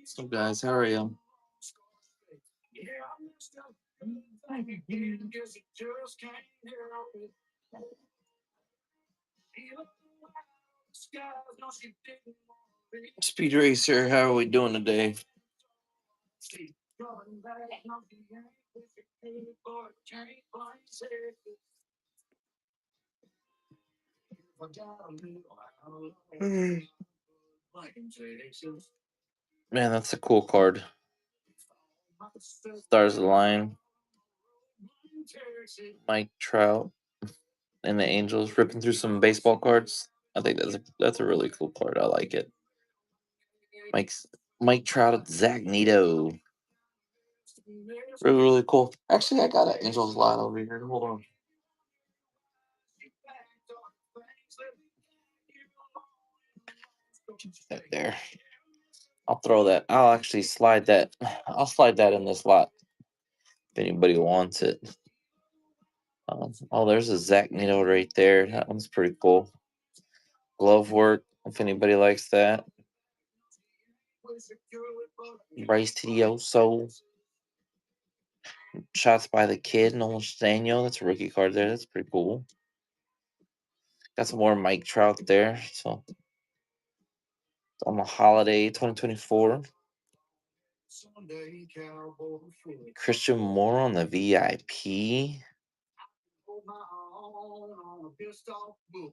So guys, how are you? Speed Racer, how are we doing today? Man, that's a cool card. Stars of the Line, Mike Trout, and the Angels ripping through some baseball cards. I think that's a really cool card. I like it. Mike's Mike Trout, Zach Neto. Really, really cool. Actually, I got an Angels line over here. Hold on. That there. I'll throw that. I'll actually slide that. I'll slide that in this lot if anybody wants it. Oh, there's a Zach Neto right there. That one's pretty cool. Glove work, if anybody likes that. Bryce Tedioso. Shots by the kid, Nolan Daniel. That's a rookie card there. That's pretty cool. Got some more Mike Trout there. So on the holiday 2024. Christian Moore on the VIP.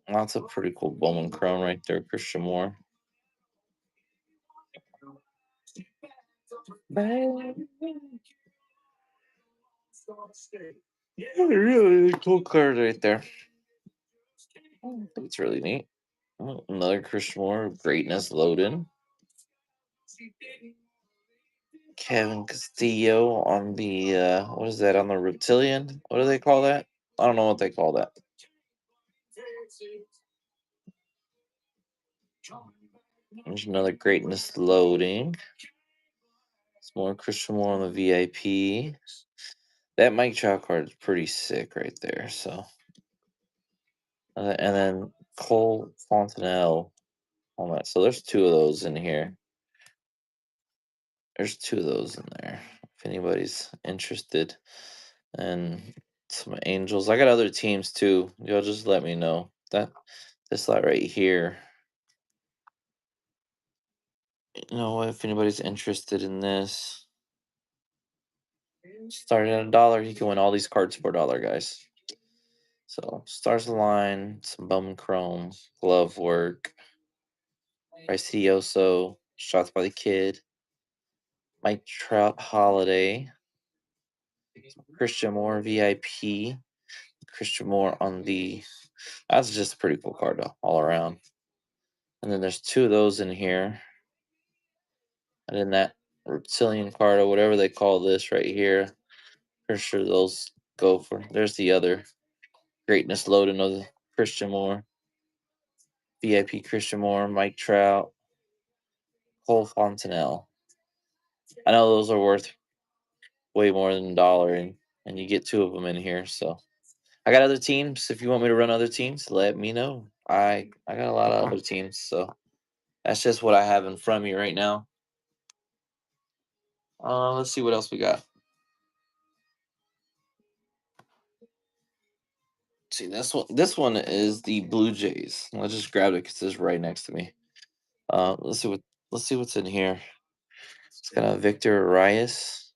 That's a pretty cool Bowman Chrome right there, Christian Moore. Really cool card right there. I think it's really neat. Oh, another Christian Moore, greatness loaded. Kevin Castillo on the what is that on the reptilian? What do they call that? I don't know what they call that. There's another greatness loading. It's more Christian Moore on the VIP. That Mike Trout card is pretty sick right there. So, and then Cole Fontenelle on that. So there's two of those in here. There's two of those in there. If anybody's interested, and some Angels. I got other teams too. Y'all just let me know. This lot right here. You know, if anybody's interested in this, starting at $1, you can win all these cards for $1, guys. So Stars of the Line, some Bowman Chrome, glove work, Vicioso, shots by the kid, Mike Trout Holiday, Christian Moore VIP, Christian Moore on the. That's just a pretty cool card though, all around. And then there's two of those in here. And then that reptilian card or whatever they call this right here. Pretty sure those go for. There's the other greatness loading of the Christian Moore. VIP Christian Moore, Mike Trout, Cole Fontenelle. I know those are worth way more than $1, and you get two of them in here. So I got other teams. If you want me to run other teams, let me know. I got a lot of other teams, so that's just what I have in front of me right now. Let's see what else we got. See this one. This one is the Blue Jays. Let's just grab it because it's right next to me. Let's see what's in here. It's got a Victor Arias,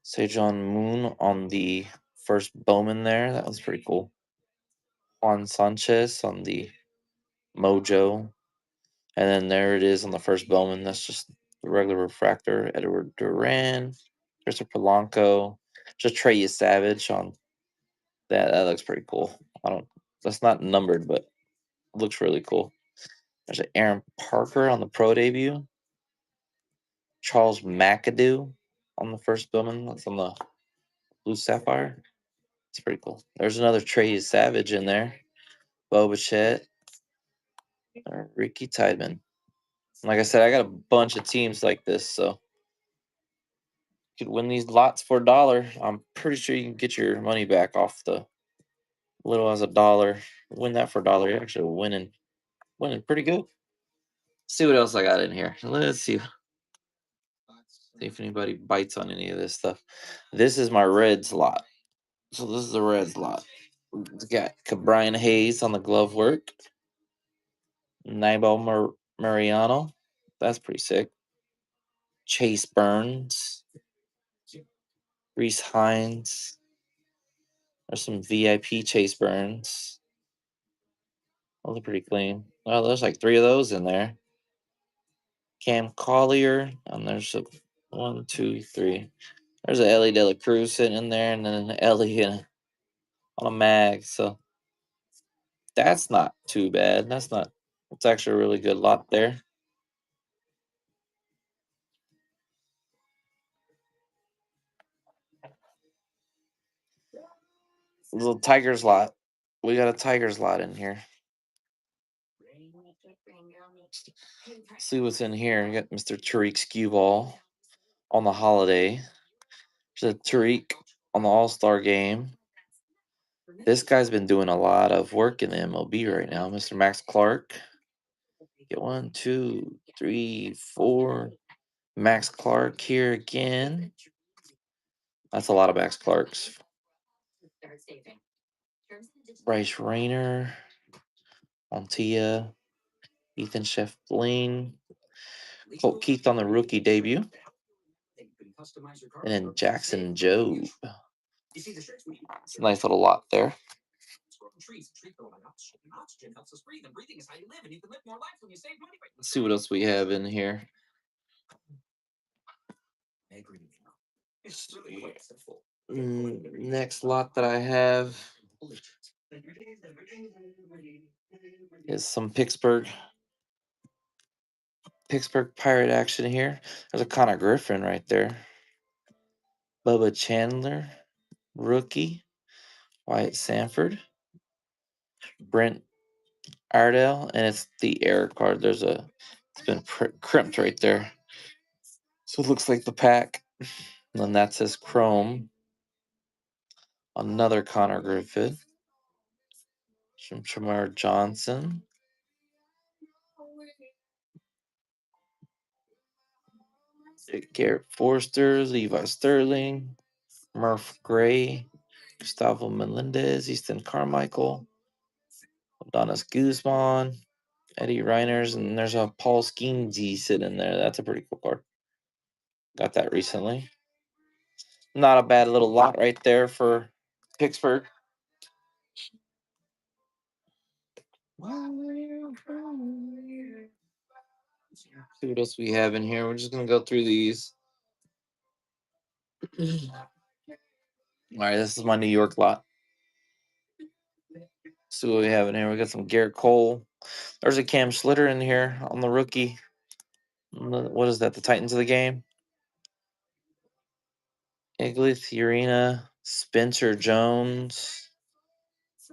Sejon Moon on the first Bowman there. That was pretty cool. Juan Sanchez on the Mojo. And then there it is on the first Bowman. That's just the regular refractor. Edward Duran, Christopher Polanco, just Trey Savage on that. That looks pretty cool. That's not numbered, but it looks really cool. There's an Aaron Parker on the pro debut. Charles McAdoo on the first Bowman. That's on the Blue Sapphire. It's pretty cool. There's another Trey Savage in there. Bo Bichette. Ricky Tideman. Like I said, I got a bunch of teams like this, so You could win these lots for $1. I'm pretty sure you can get your money back off the little as $1. Win that for $1. You're actually winning pretty good. See what else I got in here. Let's see. See if anybody bites on any of this stuff. This is my Reds lot. So this is the Reds lot. It's got Brian Hayes on the glove work. Mariano. That's pretty sick. Chase Burns. Reese Hines. There's some VIP Chase Burns. Those are pretty clean. Oh, there's like 3 of those in there. Cam Collier. And there's a 1, 2, 3. There's a Ellie De La Cruz sitting in there, and then an Ellie on a mag. So that's not too bad. It's actually a really good lot there. Little Tigers lot. We got a Tigers lot in here. See what's in here. We got Mr. Tariq Skewball on the holiday. There's a Tariq on the All-Star game. This guy's been doing a lot of work in the MLB right now. Mr. Max Clark. Get 1, 2, 3, 4. Max Clark here again. That's a lot of Max Clarks. Bryce Rayner. Montia. Ethan Shefflin. Colt Keith on the rookie debut. And then Jackson Jobe. It's a nice little lot there. Let's see what else we have in here. Next lot that I have is some Pittsburgh Pirate action here. There's a Connor Griffin right there. Bubba Chandler, rookie. Wyatt Sanford. Brent Ardell, and it's the error card. It's been crimped right there. So it looks like the pack. And then that says Chrome. Another Connor Griffin. Shamar Johnson. Garrett Forster, Levi Sterling, Murph Gray, Gustavo Melendez, Easton Carmichael, Adonis Guzman, Eddie Reiners, and there's a Paul Skeensy sitting there. That's a pretty cool card. Got that recently. Not a bad little lot right there for Pittsburgh. See what else we have in here. We're just gonna go through these. All right, this is my New York lot. See what we have in here. We got some Garrett Cole. There's a Cam Schlitter in here on the rookie. What is that? The Titans of the game. Iglesias, Urena, Spencer Jones,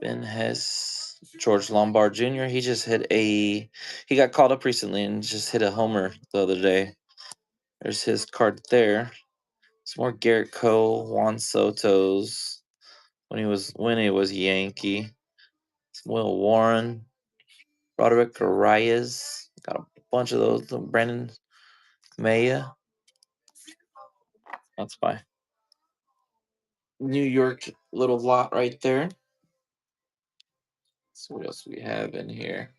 Ben Hess, George Lombard Jr. He got called up recently and just hit a homer the other day. There's his card there. Some more Garrett Cole, Juan Soto's when he was Yankee. Some Will Warren, Roderick Arias. Got a bunch of those. Brandon Maya. That's my New York little lot right there. So what else we have in here?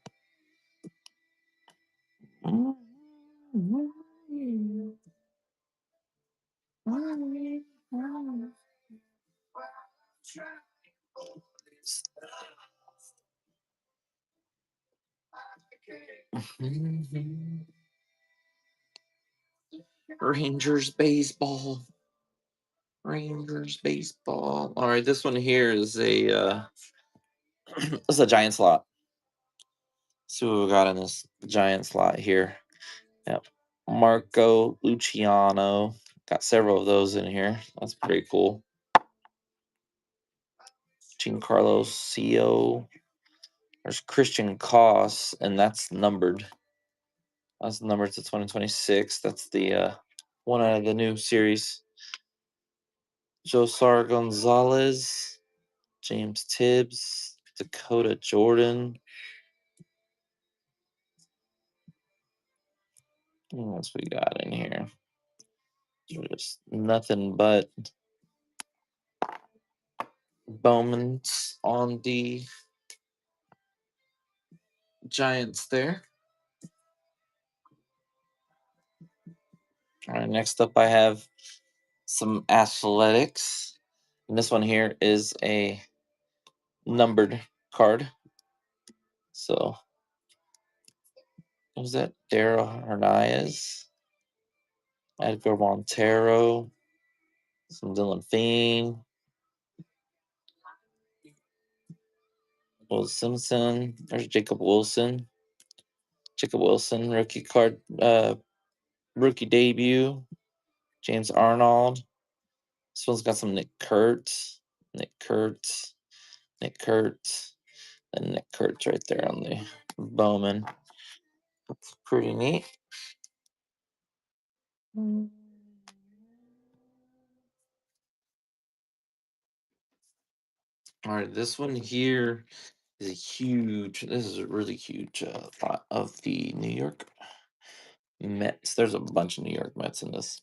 Rangers baseball. All right, this one here is a this is a Giants lot. See what we got in this Giants lot here. Yep. Marco Luciano. Got several of those in here. That's pretty cool. Giancarlo Co. There's Christian Koss, and that's numbered. That's numbered to 2026. That's the one out of the new series. Josar Gonzalez, James Tibbs, Dakota Jordan. What else we got in here? Just nothing but Bowman's on the Giants there. All right, next up I have some athletics. And this one here is a numbered card. So, who's that? Daryl Hernandez, Edgar Montero, some Dylan Feen, Will Simpson. There's Jacob Wilson. Jacob Wilson, rookie card, rookie debut. James Arnold. This one's got some Nick Kurtz, Nick Kurtz, Nick Kurtz, and Nick Kurtz right there on the Bowman. That's pretty neat. All right, this one here is a huge. This is a really huge lot of the New York Mets. There's a bunch of New York Mets in this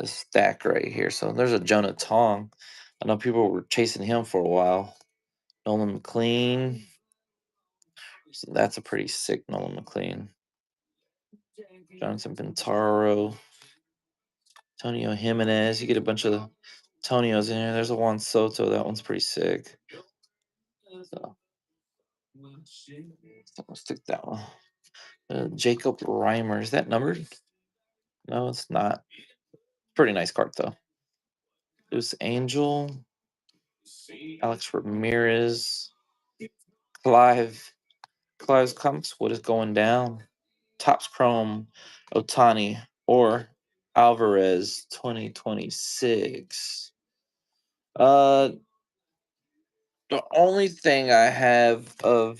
stack right here. So there's a Jonah Tong. I know people were chasing him for a while. Nolan McLean. So that's a pretty sick Nolan McLean. Jonathan Pintaro. Antonio Jimenez. You get a bunch of Tonios in here. There's a Juan Soto. That one's pretty sick. So I'll stick that one. Jacob Reimer. Is that numbered? No, it's not. Pretty nice card though. Loose Angel. Alex Ramirez. Clive's Comics. What is going down? Topps Chrome. Otani or Alvarez 2026. The only thing I have of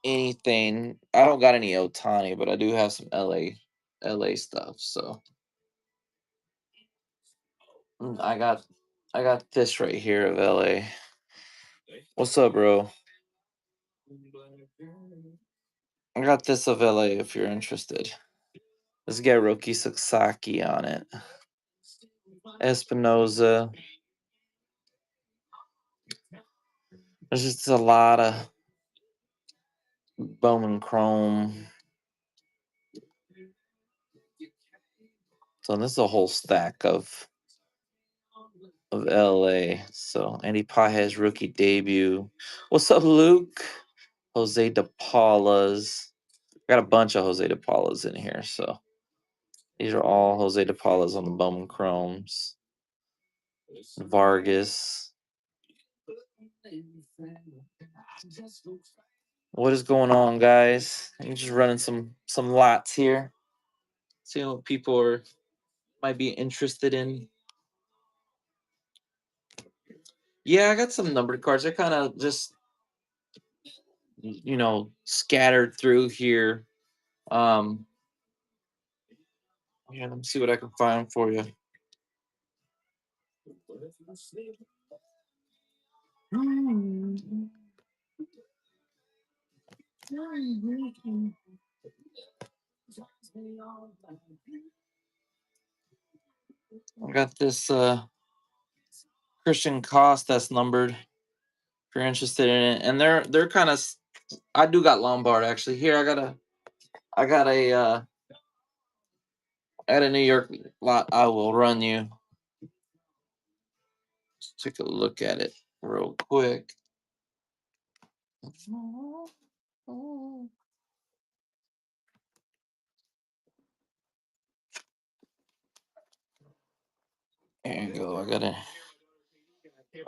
anything, I don't got any Otani, but I do have some LA stuff. So I got this right here of LA. What's up, bro? I got this of LA if you're interested. Let's get Roki Sasaki on it. Espinoza. There's just a lot of Bowman Chrome. So this is a whole stack of LA. So Andy Pages rookie debut. What's up, Luke? Jose De Paula's. I got a bunch of Jose De Paula's in here. So these are all Jose De Paula's on the Bowman Chromes. Vargas. What is going on, guys? I'm just running some lots here. Seeing what people might be interested in. Yeah, I got some numbered cards. They're kind of just scattered through here. Yeah, let me see what I can find for you. I got this Christian Cost that's numbered. If you're interested in it, and they're kind of. I do got Lombard actually. Here I got a New York lot. I will run you. Let's take a look at it real quick. There you go.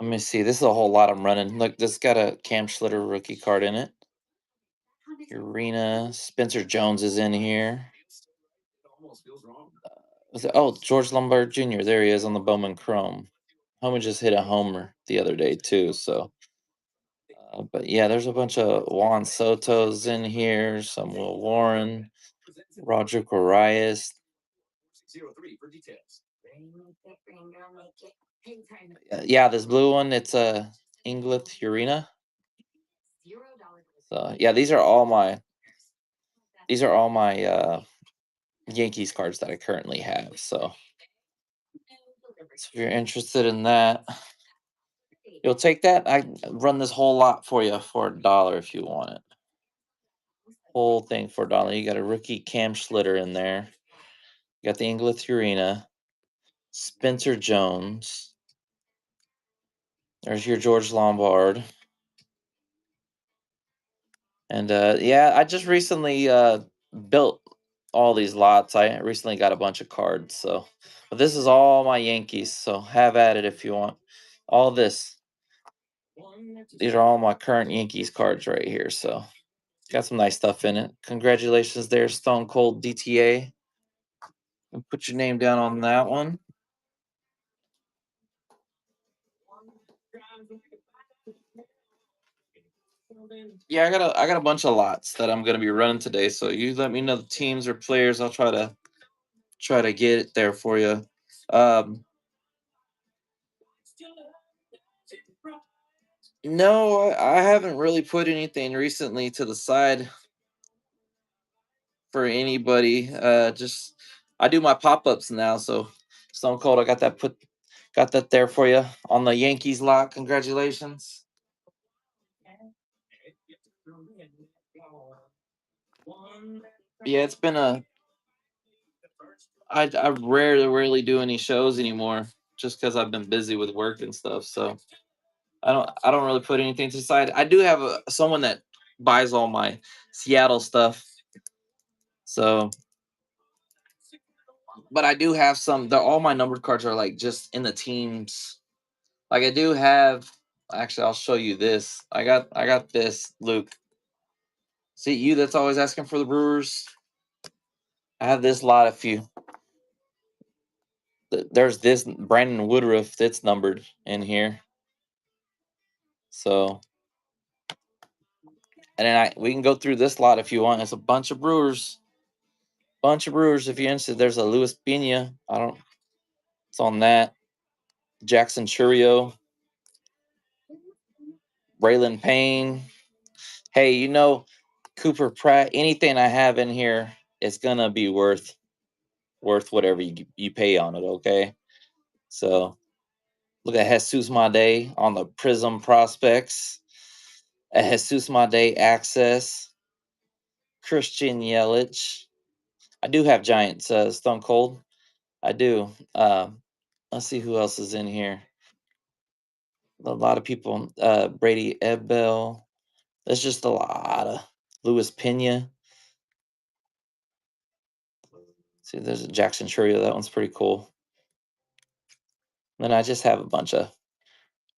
Let me see. This is a whole lot I'm running. Look, this got a Cam Schlitter rookie card in it. Arena. Spencer Jones is in here. George Lombard Jr. There he is on the Bowman Chrome. Homer just hit a homer the other day too. So, but yeah, there's a bunch of Juan Soto's in here. Some Will Warren, Roger Corias. Yeah, this blue one, it's a Inglet Urena. So yeah, these are all my Yankees cards that I currently have. So if you're interested in that, you'll take that. I run this whole lot for you for $1 if you want it. Whole thing for $1. You got a rookie Cam Schlitter in there. You got the Inglet Urena, Spencer Jones. There's your George Lombard. And yeah, I just recently built all these lots. I recently got a bunch of cards, so but this is all my Yankees, so have at it if you want. All this. These are all my current Yankees cards right here, so got some nice stuff in it. Congratulations there, Stone Cold DTA. And put your name down on that one. Yeah, I got a bunch of lots that I'm gonna be running today. So you let me know the teams or players. I'll try to get it there for you. Um, no, I haven't really put anything recently to the side for anybody. Just I do my pop ups now. So Stone Cold, I got that there for you on the Yankees lot. Congratulations. Yeah, it's been a I rarely do any shows anymore just because I've been busy with work and stuff. So I don't really put anything to the side. I do have someone that buys all my Seattle stuff. So, but I do have some. All my numbered cards are like just in the teams. Like I do have. Actually, I'll show you this. I got this, Luke. See you. That's always asking for the Brewers. I have this lot. If you there's this Brandon Woodruff that's numbered in here. So and then we can go through this lot if you want. It's a bunch of Brewers. Bunch of Brewers. If you're interested, there's a Luis Pena. I don't. It's on that. Jackson Churio, Braylon Payne. Hey, Cooper Pratt. Anything I have in here is gonna be worth whatever you pay on it. Okay. So look at Jesus Made on the Prism Prospects. A Jesus Made Access. Christian Yelich. I do have Giants. Stone Cold. I do. Let's see who else is in here. A lot of people. Brady Ebel. There's just a lot of Luis Pena. See, there's a Jackson Churio. That one's pretty cool. Then I just have a bunch of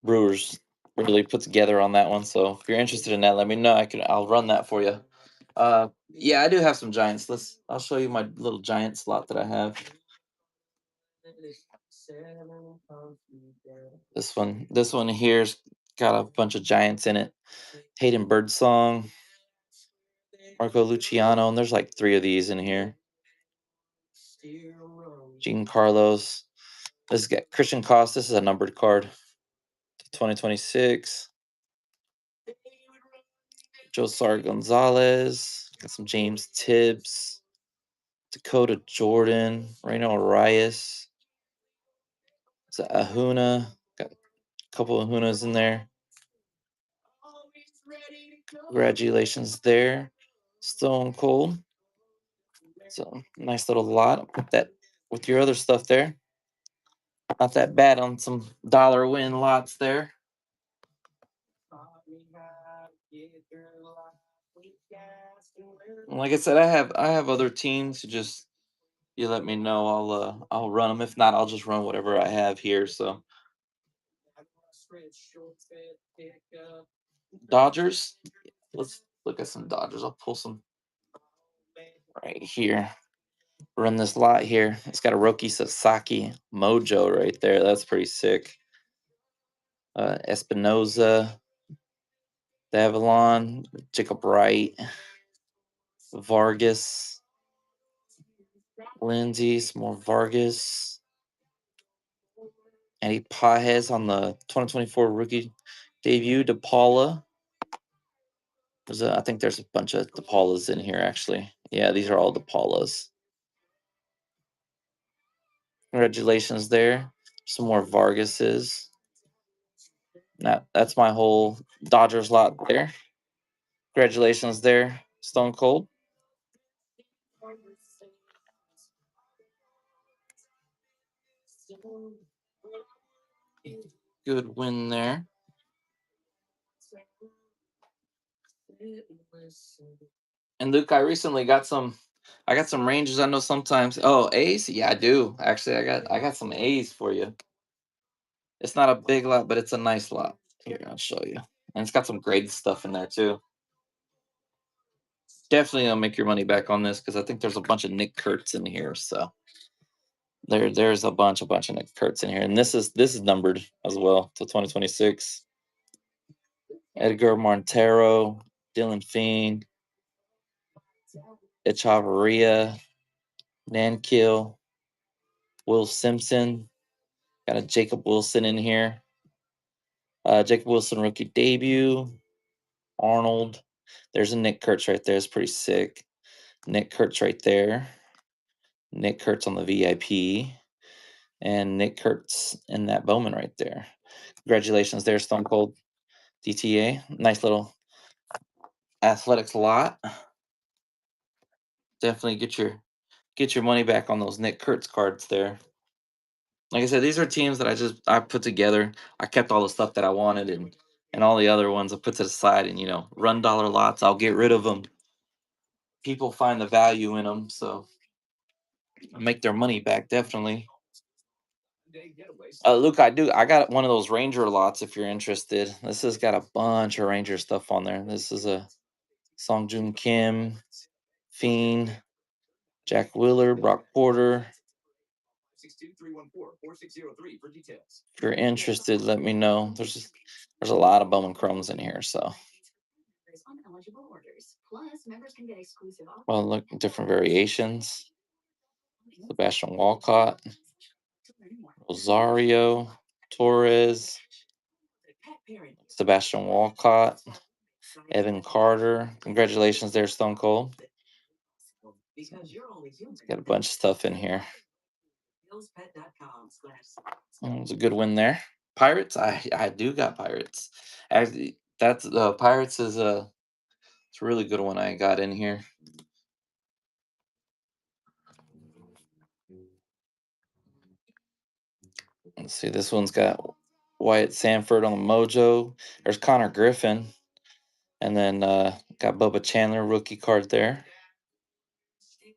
Brewers really put together on that one. So if you're interested in that, let me know. I'll run that for you. Yeah, I do have some Giants. I'll show you my little Giant slot that I have. This one here's got a bunch of Giants in it. Hayden Birdsong, Marco Luciano, and there's like 3 of these in here. Gene Carlos. This got Christian Cost. This is a numbered card. 2026. Josar Gonzalez. Got some James Tibbs. Dakota Jordan. Reno Arias. It's a Ahuna. Got a couple of Ahunas in there. Congratulations there. Stone Cold. So nice little lot. Put that with your other stuff there. Not that bad on some dollar win lots there. Like I said, I have other teams. You let me know. I'll run them. If not, I'll just run whatever I have here. So Dodgers. Let's look at some Dodgers. I'll pull some right here. Run this lot here. It's got a Roki Sasaki Mojo right there. That's pretty sick. Espinoza, Davalon, Jacob Wright, Vargas, Lindsay, some more Vargas. Eddie Pajes on the 2024 rookie debut. DePaula. I think there's a bunch of DePaulas in here, actually. Yeah, these are all DePaulas. Congratulations there. Some more Vargases. That's my whole Dodgers lot there. Congratulations there, Stone Cold. Good win there. And Luke, I got some ranges. I know sometimes. Oh, A's? Yeah, I do. Actually, I got some A's for you. It's not a big lot, but it's a nice lot. Here, I'll show you. And it's got some great stuff in there too. Definitely gonna make your money back on this because I think there's a bunch of Nick Kurtz in here. So there's a bunch of Nick Kurtz in here. And this is numbered as well to 2026. Edgar Montero, Dylan Feen, Echavarria, Nankill, Will Simpson. Got a Jacob Wilson in here. Jacob Wilson rookie debut. Arnold. There's a Nick Kurtz right there. It's pretty sick. Nick Kurtz right there. Nick Kurtz on the VIP. And Nick Kurtz in that Bowman right there. Congratulations there, Stone Cold DTA. Nice little athletics lot. Definitely get your money back on those Nick Kurtz cards there. Like I said, these are teams that I put together. I kept all the stuff that I wanted and all the other ones I put to the side and run dollar lots. I'll get rid of them. People find the value in them, so make their money back definitely. Luke, I got one of those Ranger lots if you're interested. This has got a bunch of Ranger stuff on there. This is a Song Joon Kim, Fiend, Jack Wheeler, Brock Porter. If you're interested, let me know. There's a lot of Bowman Chromes in here, so. Well, look, different variations. Sebastian Walcott, Rosario, Torres, Sebastian Walcott, Evan Carter. Congratulations there, Stone Cold. Got a bunch of stuff in here. It was a good win there. Pirates, I do got Pirates. Actually, that's Pirates is it's a really good one I got in here. Let's see, this one's got Wyatt Sanford on the Mojo. There's Connor Griffin, and then got Bubba Chandler rookie card there.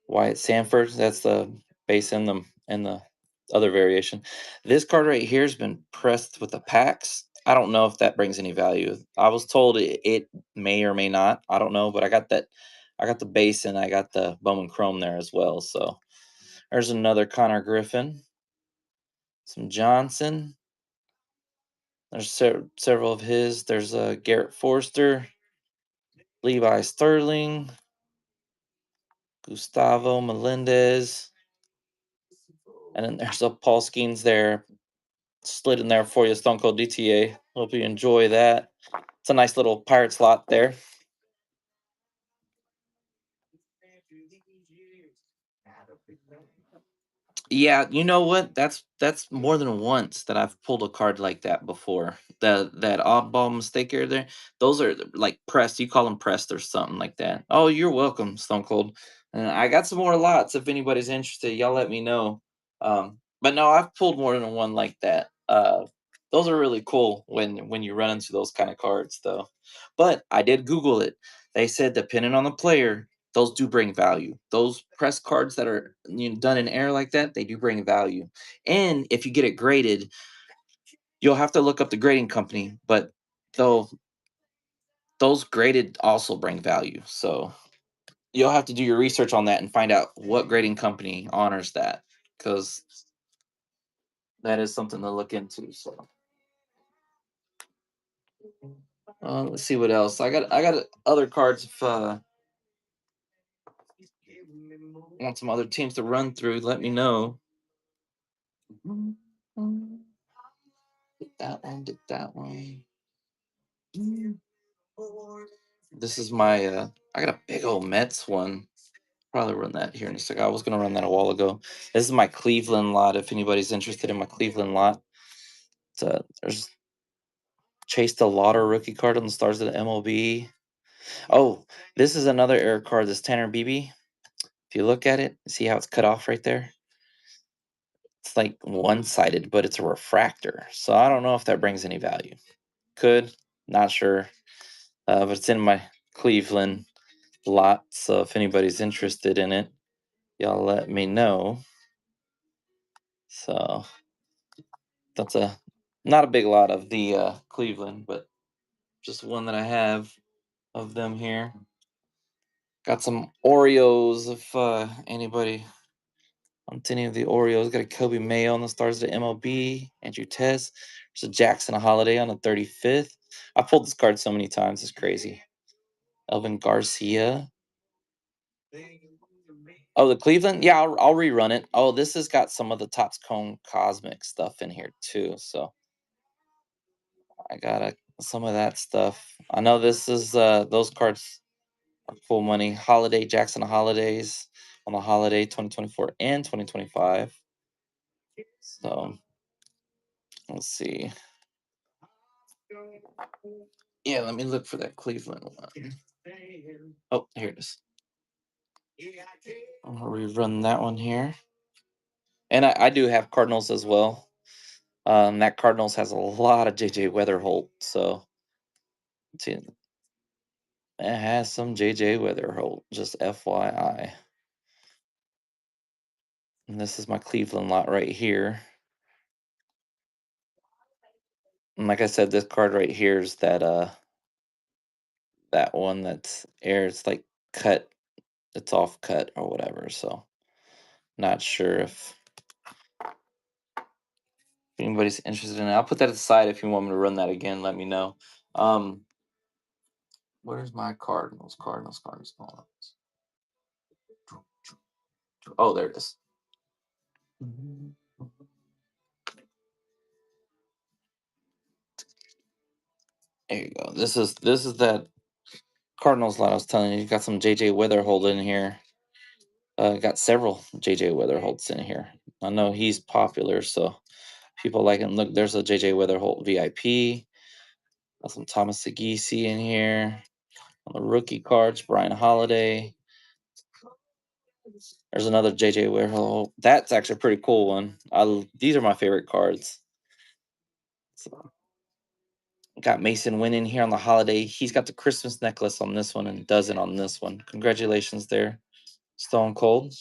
Wyatt Sanford, that's the base in the other variation. This card right here has been pressed with the packs. I don't know if that brings any value. I was told it may or may not. I don't know, but I got that. I got the base and I got the Bowman Chrome there as well. So there's another Connor Griffin, some Johnson. There's several of his. There's Garrett Forster, Levi Sterling, Gustavo Melendez, and then there's a Paul Skeens there, slid in there for you, Stone Cold DTA. Hope you enjoy that. It's a nice little pirate slot there. Yeah, you know what? That's more than once that I've pulled a card like that before. That oddball mistake here there. Those are like pressed. You call them pressed or something like that. Oh, you're welcome, Stone Cold. And I got some more lots. If anybody's interested, y'all let me know. But no, I've pulled more than one like that. Those are really cool when you run into those kind of cards, though. But I did Google it. They said depending on the player, those do bring value. Those press cards that are done in air like that, they do bring value. And if you get it graded, you'll have to look up the grading company, but though those graded also bring value. So you'll have to do your research on that and find out what grading company honors that, because that is something to look into. So let's see what else. I got other cards if want some other teams to run through, let me know. that one, did that one. This is my I got a big old Mets one. Probably run that here in a second. I was gonna run that a while ago. This is my Cleveland lot. If anybody's interested in my Cleveland lot, there's Chase the Lauder rookie card on the Stars of the MLB. Oh, this is another error card. This Tanner BB. If you look at it, see how it's cut off right there? It's like one-sided, but it's a refractor. So I don't know if that brings any value. Could, not sure. But it's in my Cleveland lot. So if anybody's interested in it, y'all let me know. So that's not a big lot of the Cleveland, but just one that I have of them here. Got some Oreos if anybody wants any of the Oreos. Got a Kobe Mayo on the Stars of the MLB. Andrew Tess. There's a Jackson Holiday on the 35th. I pulled this card so many times. It's crazy. Elvin Garcia. Oh, the Cleveland? Yeah, I'll rerun it. Oh, this has got some of the Topps Cone Cosmic stuff in here too. So I got some of that stuff. I know this is those cards are cool money. Holiday Jackson Holidays on the Holiday 2024 and 2025. So let's see. Yeah, let me look for that Cleveland one. Oh, here it is. I'm gonna rerun that one here. And I do have Cardinals as well. That Cardinals has a lot of JJ Weatherholt, so it has some JJ Weatherholt, just FYI. And this is my Cleveland lot right here. And like I said, this card right here is that one that's air. It's like cut, it's off cut or whatever. So not sure if anybody's interested in it. I'll put that aside. If you want me to run that again, let me know. Where's my Cardinals? Cardinals. Oh, there it is. There you go. This is that Cardinals line I was telling you. You got some JJ Weatherhold in here. Got several JJ Weatherholds in here. I know he's popular, so people like him. Look, there's a JJ Weatherholt VIP. Got some Thomas Segese in here. On the rookie cards, Brian Holiday. There's another JJ Weatherholt. That's actually a pretty cool one. These are my favorite cards. So, got Mason Wynn in here on the Holiday. He's got the Christmas necklace on this one and doesn't on this one. Congratulations there, Stone Cold.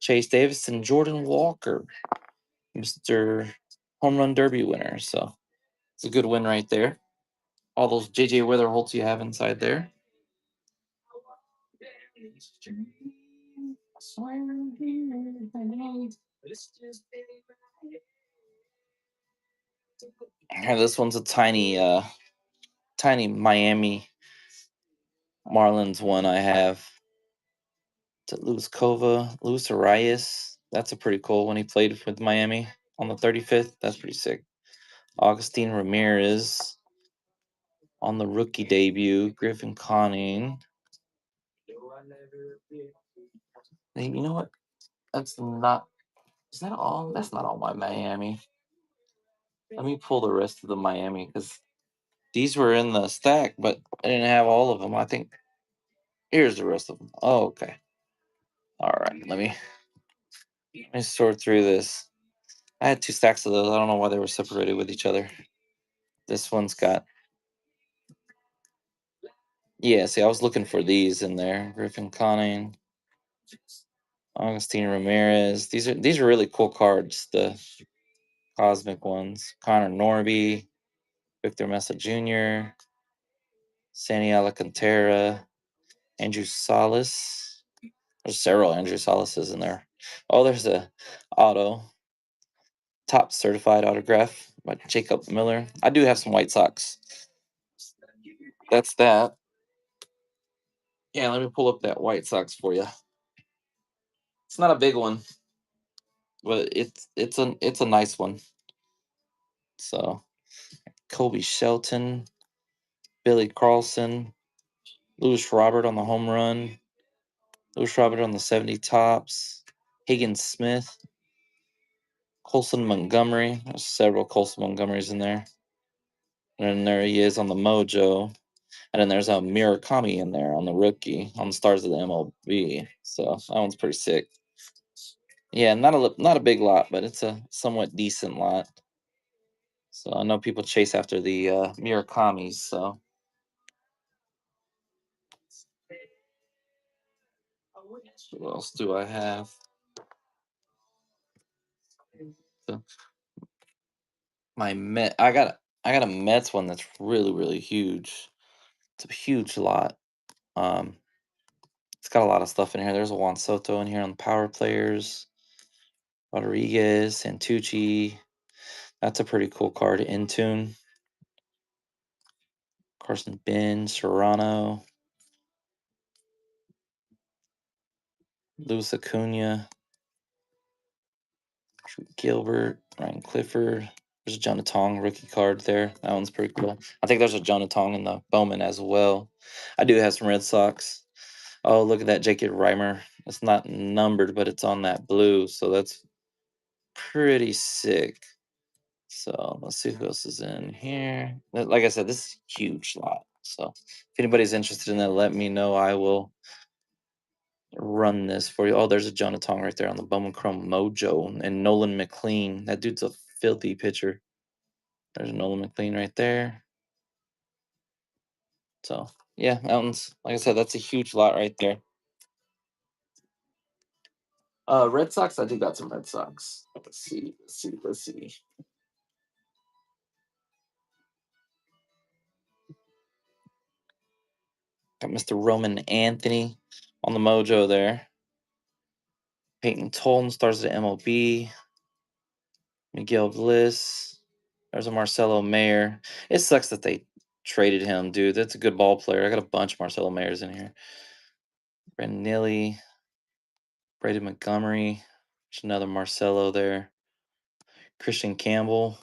Chase Davis and Jordan Walker, Mr. Home Run Derby winner. So it's a good win right there. All those JJ Weatherholts you have inside there. And this one's a tiny Miami Marlins one I have. To Luis Arias. That's a pretty cool one. He played with Miami on the 35th. That's pretty sick. Augustine Ramirez on the rookie debut. Griffin Conning. Hey, you know what? That's not. Is that all? That's not all my Miami. Let me pull the rest of the Miami because these were in the stack, but I didn't have all of them. I think here's the rest of them. Oh, okay. All right. Let me sort through this. I had two stacks of those. I don't know why they were separated with each other. This one's got. Yeah, see, I was looking for these in there. Griffin Conning, Augustine Ramirez. These are really cool cards. The cosmic ones. Connor Norby, Victor Mesa Jr., Sandy Alcantara, Andrew Salas. There's several Andrew Salases in there. Oh, there's a auto. Top certified autograph by Jacob Miller. I do have some White Sox. That's that. Yeah, let me pull up that White Sox for you. It's not a big one, but it's a nice one. So Kobe Shelton, Billy Carlson, Lewis Robert on the home run, Lewis Robert on the 70 tops, Higgins Smith, Colson Montgomery. There's several Colson Montgomerys in there. And then there he is on the Mojo. And then there's a Murakami in there on the rookie on the Stars of the MLB. So that one's pretty sick. Yeah, not a big lot, but it's a somewhat decent lot. So I know people chase after the Murakamis. So what else do I have? So my Met, I got a Mets one that's really huge. It's a huge lot. Um, it's got a lot of stuff in here. There's a Juan Soto in here on the power players. Rodriguez, Santucci. That's a pretty cool card. Intune. Carson Ben, Serrano, Luis Acuna, Drew Gilbert, Ryan Clifford. There's a Jonah Tong rookie card there. That one's pretty cool. I think there's a Jonah Tong in the Bowman as well. I do have some Red Sox. Oh, look at that Jacob Reimer. It's not numbered, but it's on that blue, so that's pretty sick. So let's see who else is in here. Like I said, this is a huge lot. So if anybody's interested in that, let me know. I will run this for you. Oh, there's a Jonah Tong right there on the Bowman Chrome Mojo and Nolan McLean. That dude's a filthy pitcher. There's Nolan McLean right there. So yeah, that one's like I said, that's a huge lot right there. Red Sox, I do got some Red Sox. Let's see. Got Mr. Roman Anthony on the Mojo there. Peyton Tolton stars at MLB. Miguel Bliss. There's a Marcelo Mayer. It sucks that they traded him, dude. That's a good ball player. I got a bunch of Marcelo Mayers in here. Brandon Nilly, Brady Montgomery. There's another Marcelo there. Christian Campbell,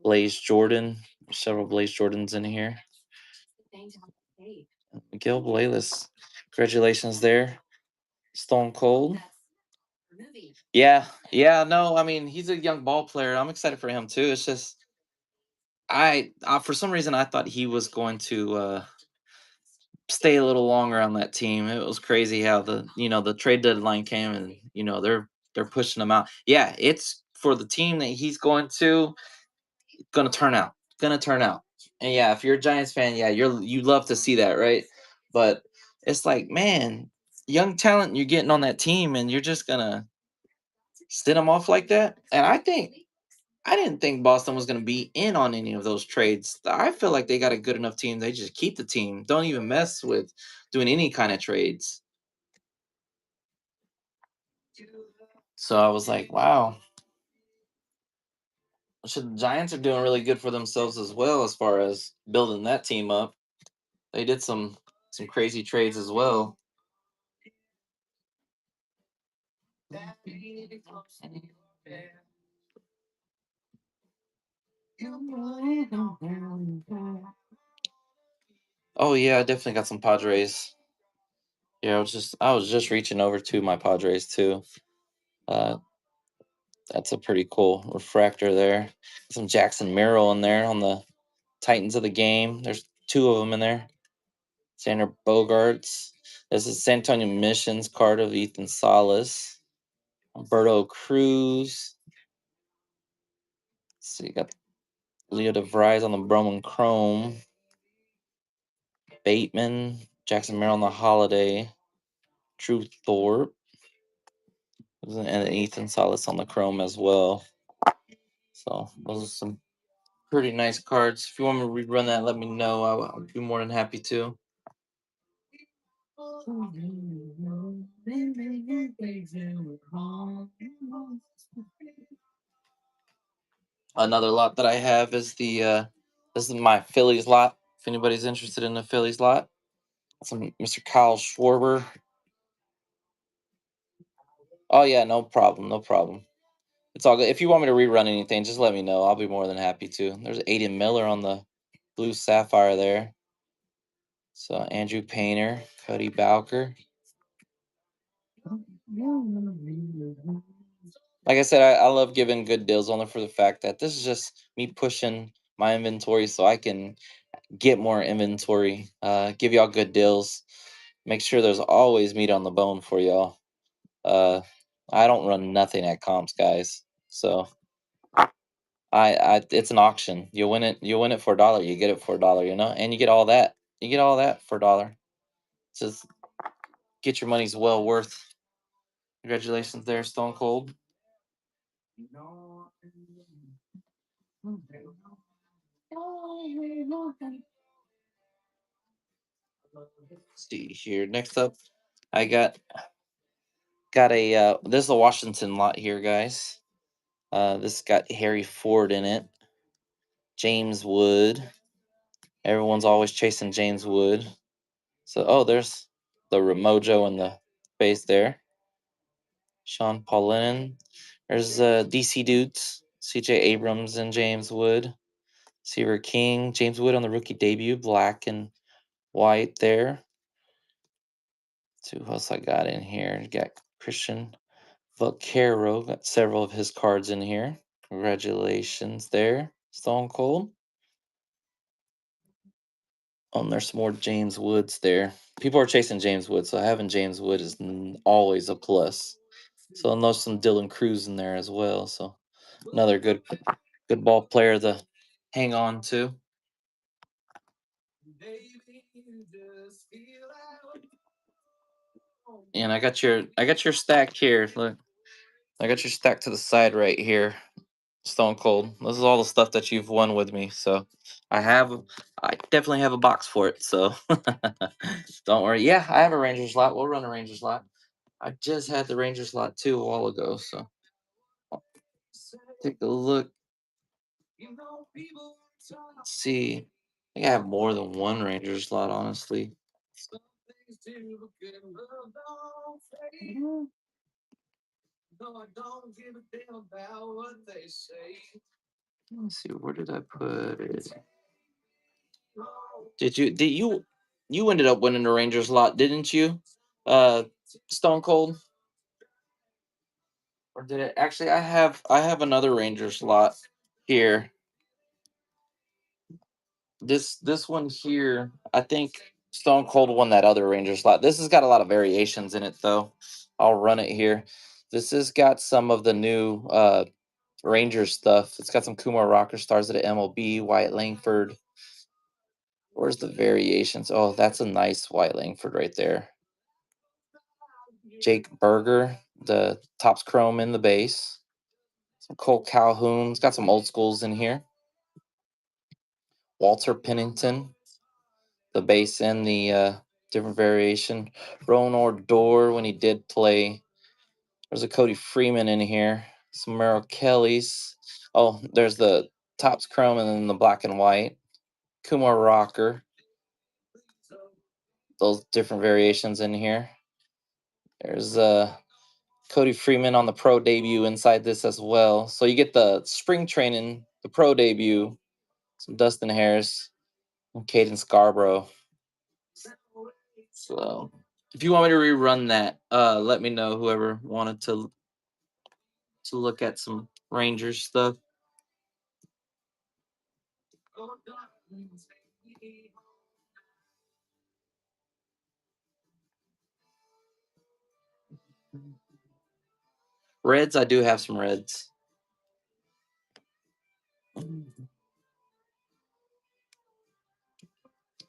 Blaze Jordan. Several Blaze Jordans in here. Miguel Blalis. Congratulations there. Stone Cold. Yeah, no, I mean, he's a young ball player. I'm excited for him too. It's just for some reason I thought he was going to stay a little longer on that team. It was crazy how the trade deadline came and they're pushing him out. Yeah, it's for the team that he's going to turn out. Going to turn out. And yeah, if you're a Giants fan, yeah, you love to see that, right? But it's like, man, young talent you're getting on that team and you're just going to send them off like that. And I didn't think Boston was going to be in on any of those trades. I feel like they got a good enough team. They just keep the team. Don't even mess with doing any kind of trades. So I was like, wow. The Giants are doing really good for themselves as well as far as building that team up. They did some crazy trades as well. Oh yeah, I definitely got some Padres. Yeah, I was just reaching over to my Padres too. Uh, that's a pretty cool refractor there. Some Jackson Merrill in there on the Titans of the game. There's two of them in there. Sander Bogarts. This is San Antonio Missions card of Ethan Salas. Alberto Cruz. Let's see, got Leo DeVries on the Broman Chrome. Bateman. Jackson Merrill on the Holiday. Drew Thorpe. And Ethan Salas on the Chrome as well. So those are some pretty nice cards. If you want me to rerun that, let me know. I'll be more than happy to. Another lot that I have is this is my Phillies lot. If anybody's interested in the Phillies lot, some Mr. Kyle Schwarber. Oh yeah, no problem. It's all good. If you want me to rerun anything, just let me know. I'll be more than happy to. There's Aiden Miller on the blue sapphire there. So Andrew Painter, Cody Bowker. Like I said, I love giving good deals on it for the fact that this is just me pushing my inventory so I can get more inventory, give y'all good deals, make sure there's always meat on the bone for y'all. Uh, I don't run nothing at comps, guys. So it's an auction. You win it for a dollar, you get it for a dollar, and you get all that. You get all that for a dollar. Just get your money's well worth. Congratulations there, Stone Cold. Let's see here. Next up, I got a this is a Washington lot here, guys. This got Harry Ford in it. James Wood. Everyone's always chasing James Wood. So there's the Remojo in the base there. Sean Paulin. There's DC Dudes. CJ Abrams and James Wood. Seaver King. James Wood on the rookie debut. Black and white there. See who else I got in here. Got Christian Vaquero. Got several of his cards in here. Congratulations there, Stone Cold. And there's some more James Woods there. People are chasing James Wood, so having James Wood is always a plus. So and there's some Dylan Cruz in there as well. So another good ball player to hang on to. And I got your stack here. Look, I got your stack to the side right here. Stone Cold. This is all the stuff that you've won with me. So I definitely have a box for it. So don't worry. Yeah, I have a Rangers lot. We'll run a Rangers lot. I just had the Rangers lot too a while ago. So take a look. Let's see. I think I have more than one Rangers lot, honestly. Let's see, where did I put it? Did you ended up winning the Rangers lot, didn't you? Uh Stone Cold? Or did it actually I have another Rangers lot here. This one here, I think Stone Cold won that other Rangers lot. This has got a lot of variations in it though. I'll run it here. This has got some of the new Rangers stuff. It's got some Kumar Rocker stars at the MLB, Wyatt Langford. Where's the variations? Oh, that's a nice Wyatt Langford right there. Jake Berger, the Topps Chrome in the base. Some Cole Calhoun's got some old schools in here. Walter Pennington, the base and the different variation. Ron Odor when he did play. There's a Cody Freeman in here. Some Merrill Kelly's. Oh, there's the Topps Chrome and then the black and white. Kumar Rocker. Those different variations in here. There's Cody Freeman on the pro debut inside this as well. So you get the spring training, the pro debut, some Dustin Harris, and Caden Scarborough. So if you want me to rerun that, let me know. Whoever wanted to look at some Rangers stuff. Reds, I do have some Reds.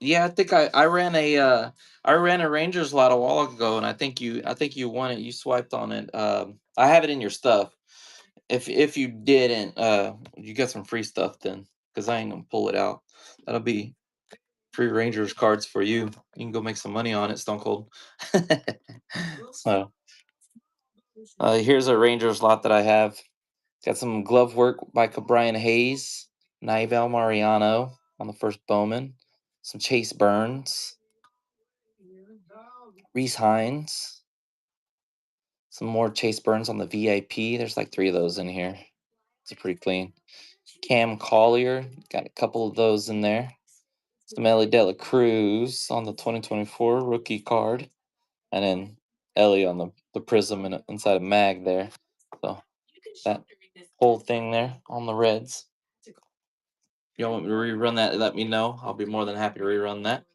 Yeah, I think I ran a Rangers lot a while ago, and I think you won it. You swiped on it. I have it in your stuff. If you didn't, you got some free stuff then, because I ain't gonna pull it out. That'll be free Rangers cards for you. You can go make some money on it, Stone Cold. So here's a Rangers lot that I have. Got some glove work by Brian Hayes, Naivel Mariano on the first Bowman, some Chase Burns, Reese Hines, Some more Chase Burns on the VIP. There's like 3 of those in here. It's pretty clean. Cam Collier, got a couple of those in there. Some Ellie De La Cruz on the 2024 rookie card. And then Ellie on the prism inside a mag there. So that whole thing there on the Reds. If y'all want me to rerun that, let me know. I'll be more than happy to rerun that.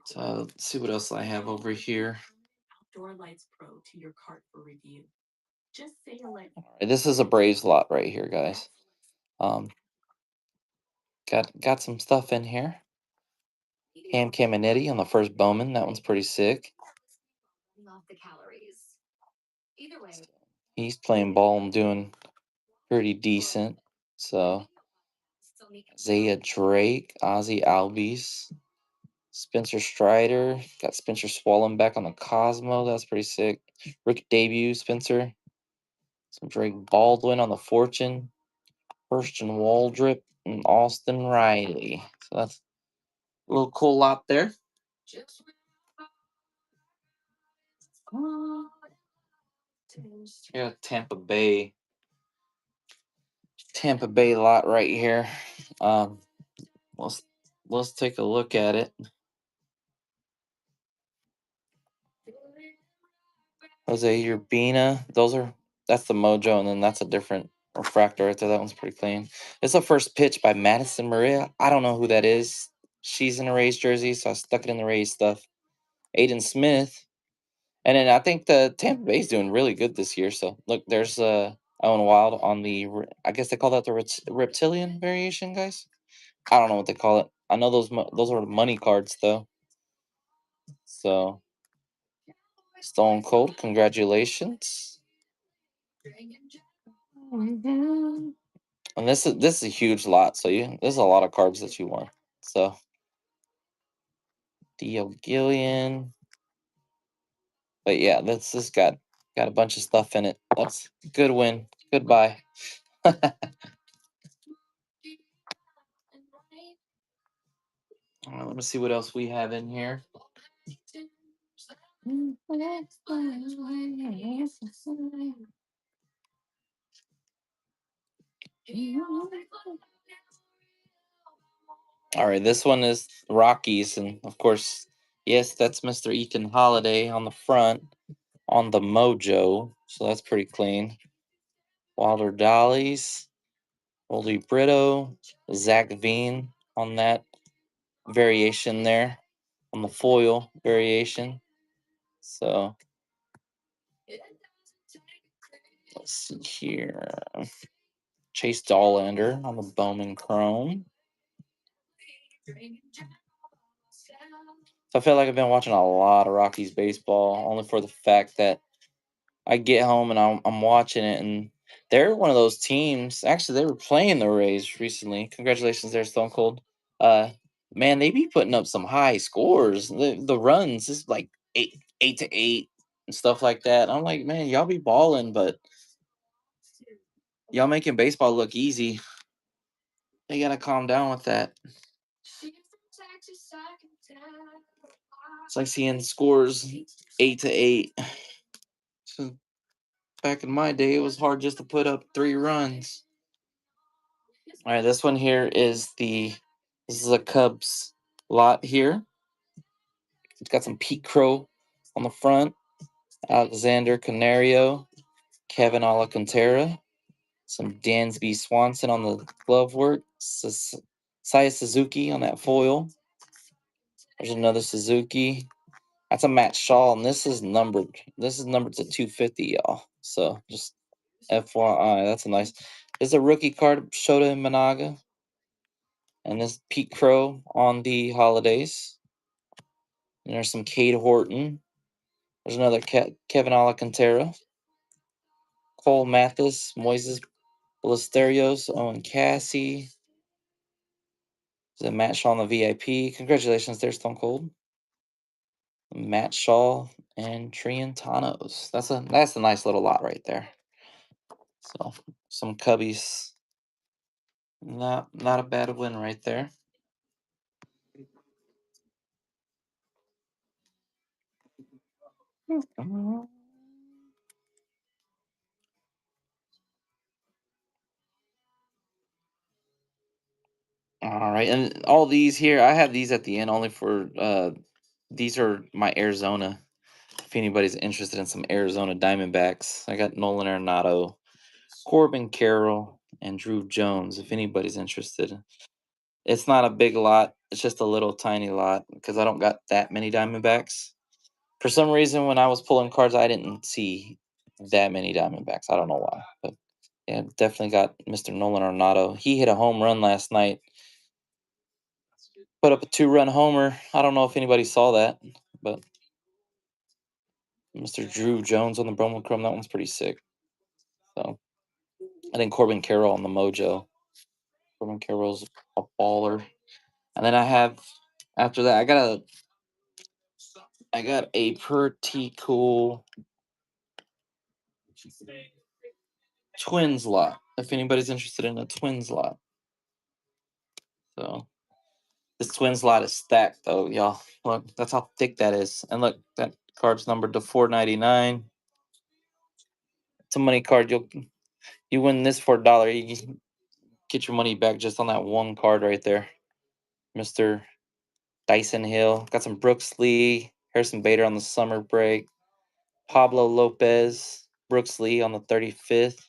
So let's see what else I have over here. Alright, this is a Braves lot right here, guys. Got some stuff in here. Cam Caminetti on the first Bowman. That one's pretty sick. He's playing ball and doing pretty decent. So Zaya Drake, Ozzy Albies, Spencer Strider. Got Spencer Swallen back on the Cosmo. That's pretty sick. Rookie debut, Spencer. Some Drake Baldwin on the Fortune. Kirsten Waldrip and Austin Riley. So that's a little cool lot there. Yeah, Tampa Bay lot right here. Um, let's take a look at it. Jose Urbina, that's the Mojo, and then that's a different refractor right there. That one's pretty clean. It's a first pitch by Madison Maria. I don't know who that is. She's in a Rays jersey, so I stuck it in the Rays stuff. Aiden Smith, and then I think the Tampa Bay's doing really good this year. So look, there's Owen Wild on the. I guess they call that the reptilian variation, guys. I don't know what they call it. I know those are money cards though. So Stone Cold, congratulations. And this is a huge lot, so there's a lot of cards that you want. So Dio Gillian. But yeah, this got a bunch of stuff in it. That's a good win. Goodbye. Let me see what else we have in here. All right, this one is Rockies, and of course, yes, that's Mr. Ethan Holiday on the front on the Mojo, so that's pretty clean. Wilder Dollies, Oldie Brito, Zach Veen on that variation there, on the foil variation. So let's see here. Chase Dollander on the Bowman Chrome. So I feel like I've been watching a lot of Rockies baseball, only for the fact that I get home and I'm watching it, and they're one of those teams. Actually, they were playing the Rays recently. Congratulations there, Stone Cold. Uh, Man, they be putting up some high scores. The runs is like 8-8 and stuff like that. I'm like, man, y'all be balling, but y'all making baseball look easy. They gotta calm down with that. It's like seeing scores 8-8. So back in my day, it was hard just to put up 3 runs. All right, this one here is this is a Cubs lot here. It's got some Pete Crow on the front, Alexander Canario, Kevin Alcantara, some Dansby Swanson on the glove work, Saya Suzuki on that foil. There's another Suzuki. That's a Matt Shaw, and this is numbered. This is numbered to 250, y'all. So just FYI, that's a nice. This is a rookie card, Shota Managa. And this Pete Crow on the holidays. And there's some Cade Horton. There's another Kevin Alcantara. Cole Mathis, Moises Ballesteros, Owen Cassie. There's a Matt Shaw on the VIP. Congratulations there, Stone Cold. Matt Shaw and Triantanos. That's a nice little lot right there. So some Cubbies. Not a bad win right there. All right, and all these here, I have these at the end only for these are my Arizona. If anybody's interested in some Arizona Diamondbacks, I got Nolan Arenado, Corbin Carroll, and Drew Jones. If anybody's interested, it's not a big lot. It's just a little tiny lot because I don't got that many Diamondbacks. For some reason, when I was pulling cards, I didn't see that many Diamondbacks. I don't know why, but yeah, definitely got Mr. Nolan Arenado. He hit a home run last night, put up a two-run homer. I don't know if anybody saw that, but Mr. Drew Jones on the Chrome, that one's pretty sick. So I think Corbin Carroll on the Mojo. Corbin Carroll's a baller. And then I have after that, I got a pretty cool Twins lot. If anybody's interested in a Twins lot, so this Twins lot is stacked though, y'all. Look, that's how thick that is. And look, that card's numbered to 499. It's a money card. You win this for $1. You can get your money back just on that one card right there, Mister Dyson Hill. Got some Brooks Lee, Harrison Bader on the summer break, Pablo Lopez, Brooks Lee on the 35th,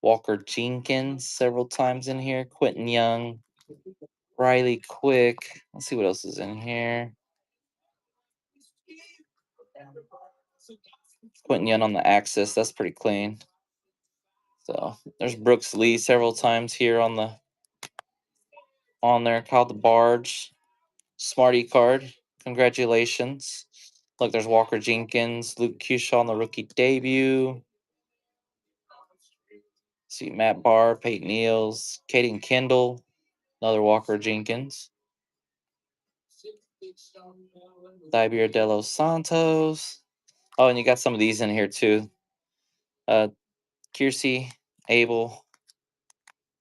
Walker Jenkins several times in here, Quentin Young, Riley Quick. Let's see what else is in here. Quentin Young on the axis. That's pretty clean. So there's Brooks Lee several times here on there. Kyle the Barge, Smarty card. Congratulations. Look, there's Walker Jenkins, Luke Kershaw on the rookie debut. See Matt Barr, Peyton Neals, Caden Kendall, another Walker Jenkins. Dibier de los Santos. Oh, and you got some of these in here too. Kiersey, Abel,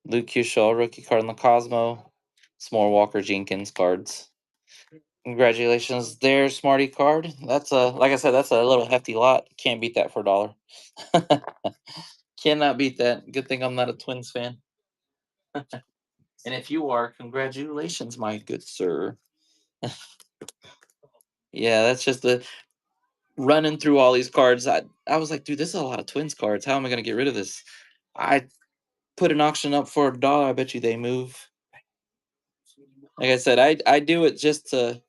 Luke Kershaw, rookie card on the Cosmo. Some more Walker Jenkins cards. Congratulations there, Smarty card. That's a like I said, that's a little hefty lot. Can't beat that for $1. Cannot beat that. Good thing I'm not a Twins fan. And if you are, congratulations, my good sir. Yeah, that's just the running through all these cards. I was like, dude, this is a lot of Twins cards. How am I gonna get rid of this? I put an auction up for $1. I bet you they move. Like I said, I do it just to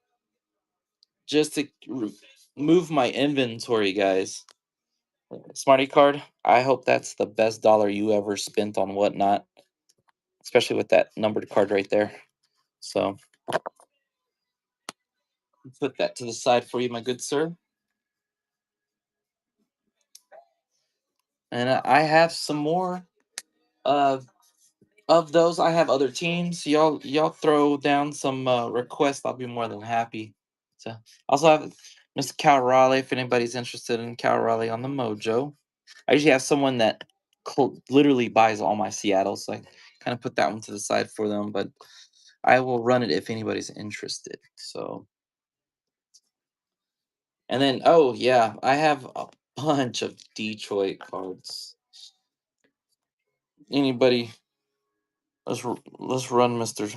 move my inventory, guys. Smarty card. I hope that's the best dollar you ever spent on whatnot, especially with that numbered card right there. So put that to the side for you, my good sir. And I have some more uh, of those. I have other teams. Y'all throw down some requests. I'll be more than happy. So also have Mr. Cal Raleigh if anybody's interested in Cal Raleigh on the Mojo. I usually have someone that literally buys all my Seattles, so I kind of put that one to the side for them. But I will run it if anybody's interested. So, and then oh yeah, I have a bunch of Detroit cards. Anybody? Let's run Mister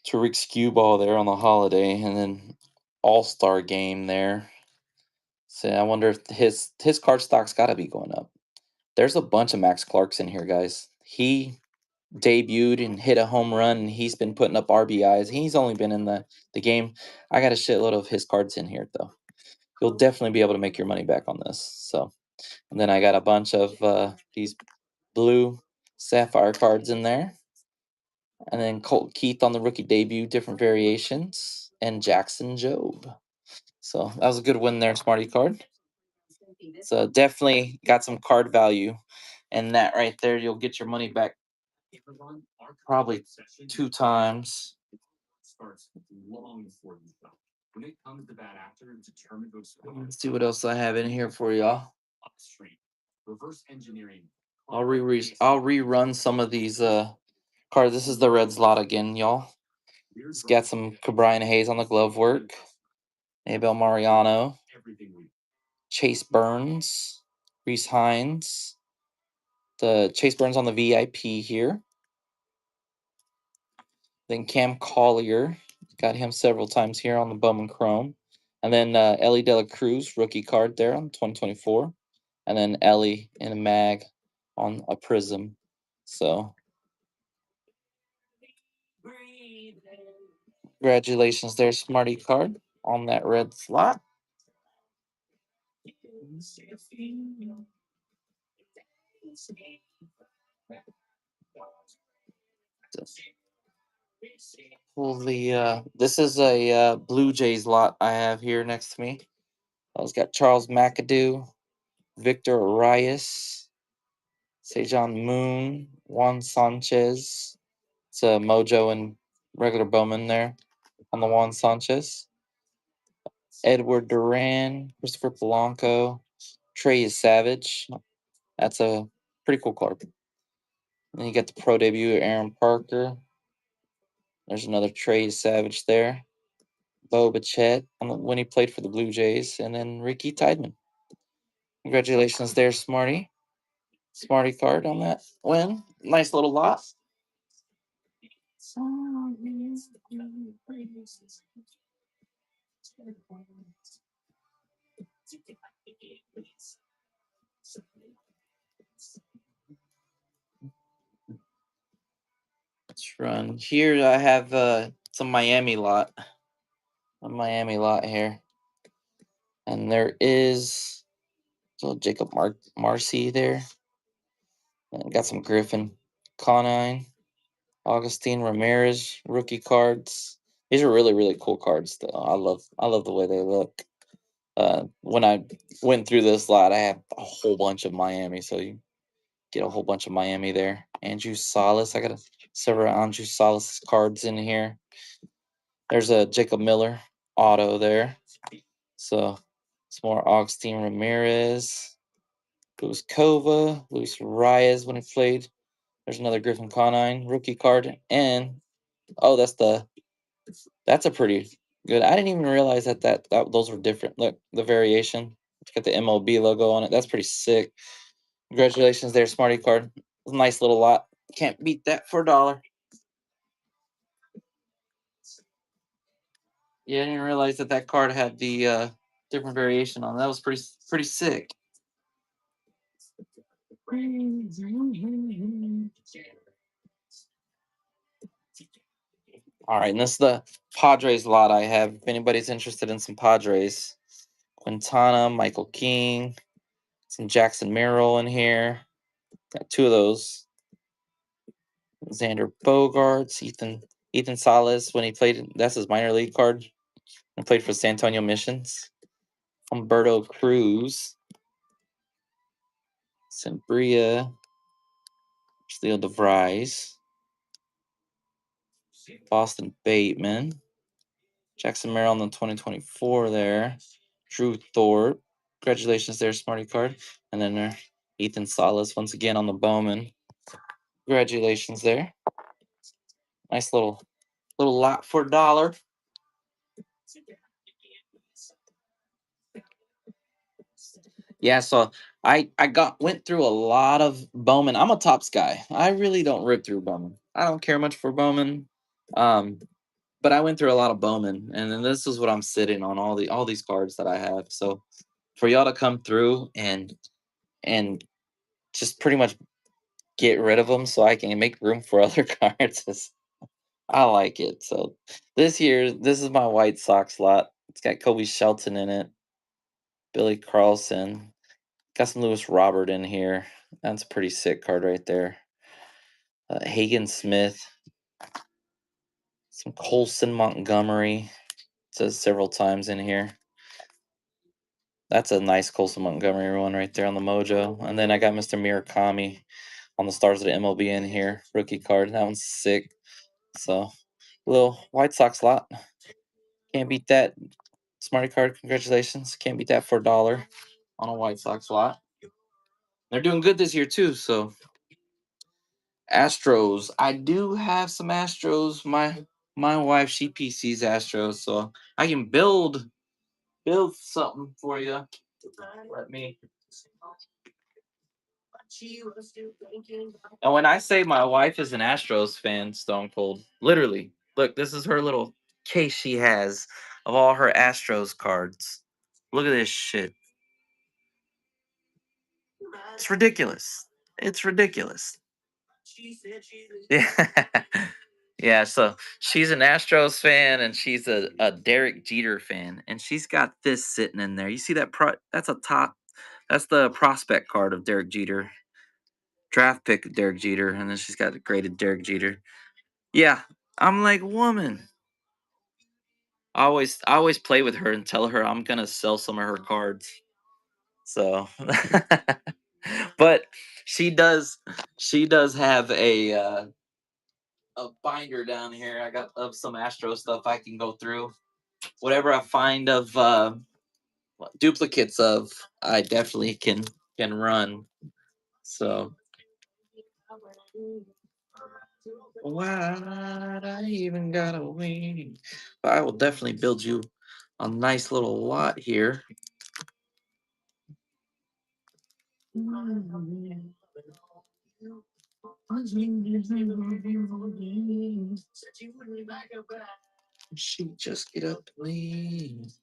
Tariq Skewball there on the holiday, and then All Star game there. So I wonder if his card stock's got to be going up. There's a bunch of Max Clarks in here, guys. He debuted and hit a home run, and he's been putting up RBIs. He's only been in the game. I got a shitload of his cards in here, though. You'll definitely be able to make your money back on this. So, and then I got a bunch of these blue sapphire cards in there. And then Colt Keith on the rookie debut, different variations, and Jackson Job. So that was a good win there, Smarty card. So definitely got some card value. And that right there, you'll get your money back probably 2 times. Let's see what else I have in here for y'all. I'll rerun some of these cards. This is the Reds lot again, y'all. It's got some Brian Hayes on the glove work. Abel Mariano. Chase Burns, Reese Hines. The Chase Burns on the VIP here. Then Cam Collier, got him several times here on the Bowman Chrome. And then Ellie De La Cruz, rookie card there on 2024. And then Ellie in a mag on a Prism. So, congratulations there, Smarty card on that red slot. Pull the this is a Blue Jays lot I have here next to me. It's got Charles McAdoo, Victor Arias, Sejan Moon, Juan Sanchez. It's a Mojo and regular Bowman there on the Juan Sanchez. Edward Duran, Christopher Polanco, Trey Savage. That's a pretty cool card. Then you got the pro debut, Aaron Parker. There's another Trey Savage there. Bo Bichette when he played for the Blue Jays. And then Ricky Tideman. Congratulations there, Smarty. Smarty card on that win. Nice little lot. Let's run. Here I have some Miami lot. A Miami lot here. And there is Jacob Marcy there. And got some Griffin Conine. Augustine Ramirez rookie cards. These are really, really cool cards though. I love the way they look. When I went through this lot, I had a whole bunch of Miami, so you get a whole bunch of Miami there. Andrew Salas, I got several Andrew Salas cards in here. There's a Jacob Miller auto there. So it's more Augustine Ramirez, Luis Kova, Luis Reyes when he played. There's another Griffin Conine rookie card, and oh, that's a pretty good. I didn't even realize that those were different. Look, the variation. It's got the MLB logo on it. That's pretty sick. Congratulations there, Smarty card. Nice little lot. Can't beat that for $1. Yeah, I didn't realize that card had the different variation on it. That was pretty sick. All right, and this is the Padres lot I have. If anybody's interested in some Padres, Quintana, Michael King, some Jackson Merrill in here. Got two of those. Xander Bogaerts, Ethan Salas when he played. That's his minor league card. And played for San Antonio Missions. Humberto Cruz, Sembria, Leo DeVries, Boston Bateman, Jackson Merrill in the 2024 there, Drew Thorpe. Congratulations there, Smarty card. And then there, Ethan Salas once again on the Bowman. Congratulations there. Nice little lot for $1. Yeah, so I went through a lot of Bowman. I'm a Topps guy. I really don't rip through Bowman. I don't care much for Bowman. But I went through a lot of Bowman, and then this is what I'm sitting on all these cards that I have. So for y'all to come through and just pretty much get rid of them so I can make room for other cards, I like it. So this is my White Sox lot. It's got Kobe Shelton in it, Billy Carlson, got some Lewis Robert in here. That's a pretty sick card right there. Hagen Smith, some Colson Montgomery. It says several times in here. That's a nice Colson Montgomery one right there on the Mojo. And then I got Mr. Murakami on the Stars of the MLB in here. Rookie card. That one's sick. So, little White Sox lot. Can't beat that. Smarty card. Congratulations. Can't beat that for $1 on a White Sox lot. They're doing good this year, too. So, Astros. I do have some Astros. My wife, she PCs Astros. So, I can build build something for you. Let me. And when I say my wife is an Astros fan, Stone Cold, literally, look, this is her little case she has of all her Astros cards. Look at this shit. It's ridiculous. It's ridiculous. Yeah. Yeah, so she's an Astros fan and she's a Derek Jeter fan. And she's got this sitting in there. You see that that's a top, that's the prospect card of Derek Jeter. Draft pick of Derek Jeter, and then she's got a graded Derek Jeter. Yeah. I'm like, woman. I always play with her and tell her I'm gonna sell some of her cards. So but she does have a binder down here. I got of some Astro stuff I can go through. Whatever I find of duplicates of, I definitely can run. So why I even gotta wait? But I will definitely build you a nice little lot here. She just get up, please.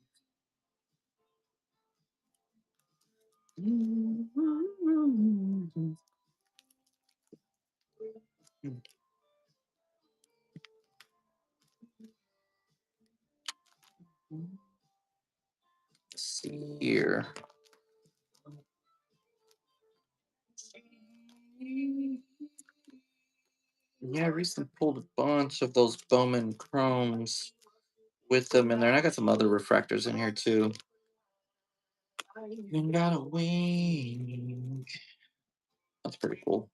See here. Yeah, I recently pulled a bunch of those Bowman Chromes with them in there, and I got some other refractors in here too. You gotta wing. That's pretty cool.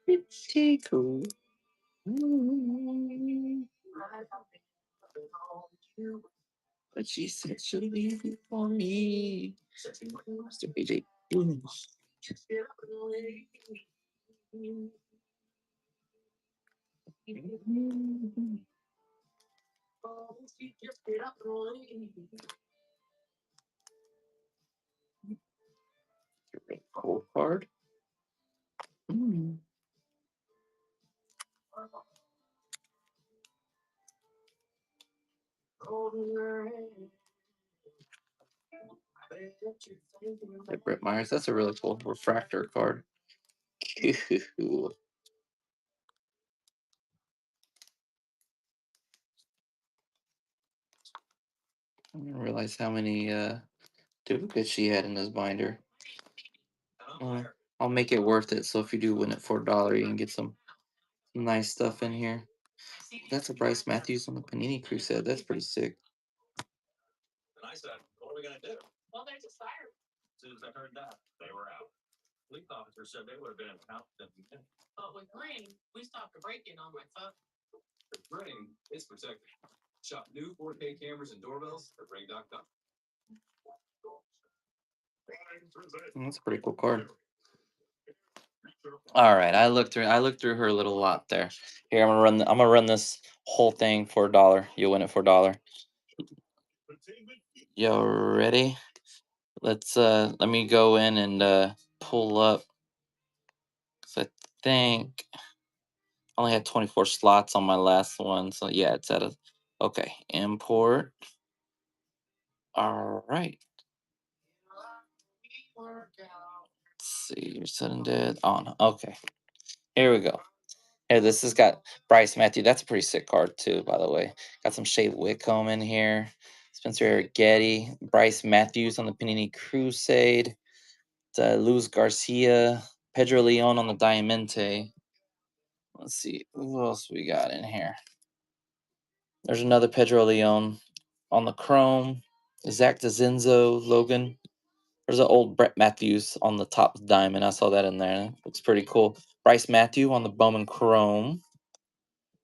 Pretty cool. But she said she'll leave it for me. Mr. AJ. Cool card. Hey, Brett Myers, that's a really cool refractor card. Cool. I didn't realize how many duplicates she had in this binder. I'll make it worth it. So if you do win it for $1, you can get some nice stuff in here. That's a Bryce Matthews on the Panini Crusade. That's pretty sick. That's a pretty cool card. All right, I looked through her little lot there. Here, I'm gonna run this whole thing for $1. You'll win it for $1. You ready? Let me go in and pull up. 'Cause I think I only had 24 slots on my last one. So yeah, it's at a okay. Import. All right. Let's see, you're sudden dead on. Okay. Here we go. Here, this has got Bryce Matthew. That's a pretty sick card too, by the way. Got some Shea Whitcomb in here. Spencer Eric Getty, Bryce Matthews on the Panini Crusade. Luz Garcia, Pedro Leon on the Diamante. Let's see, who else we got in here? There's another Pedro Leon on the Chrome. Zach DeZenzo, Logan. There's an old Brett Matthews on the top diamond. I saw that in there. Looks pretty cool. Bryce Matthew on the Bowman Chrome.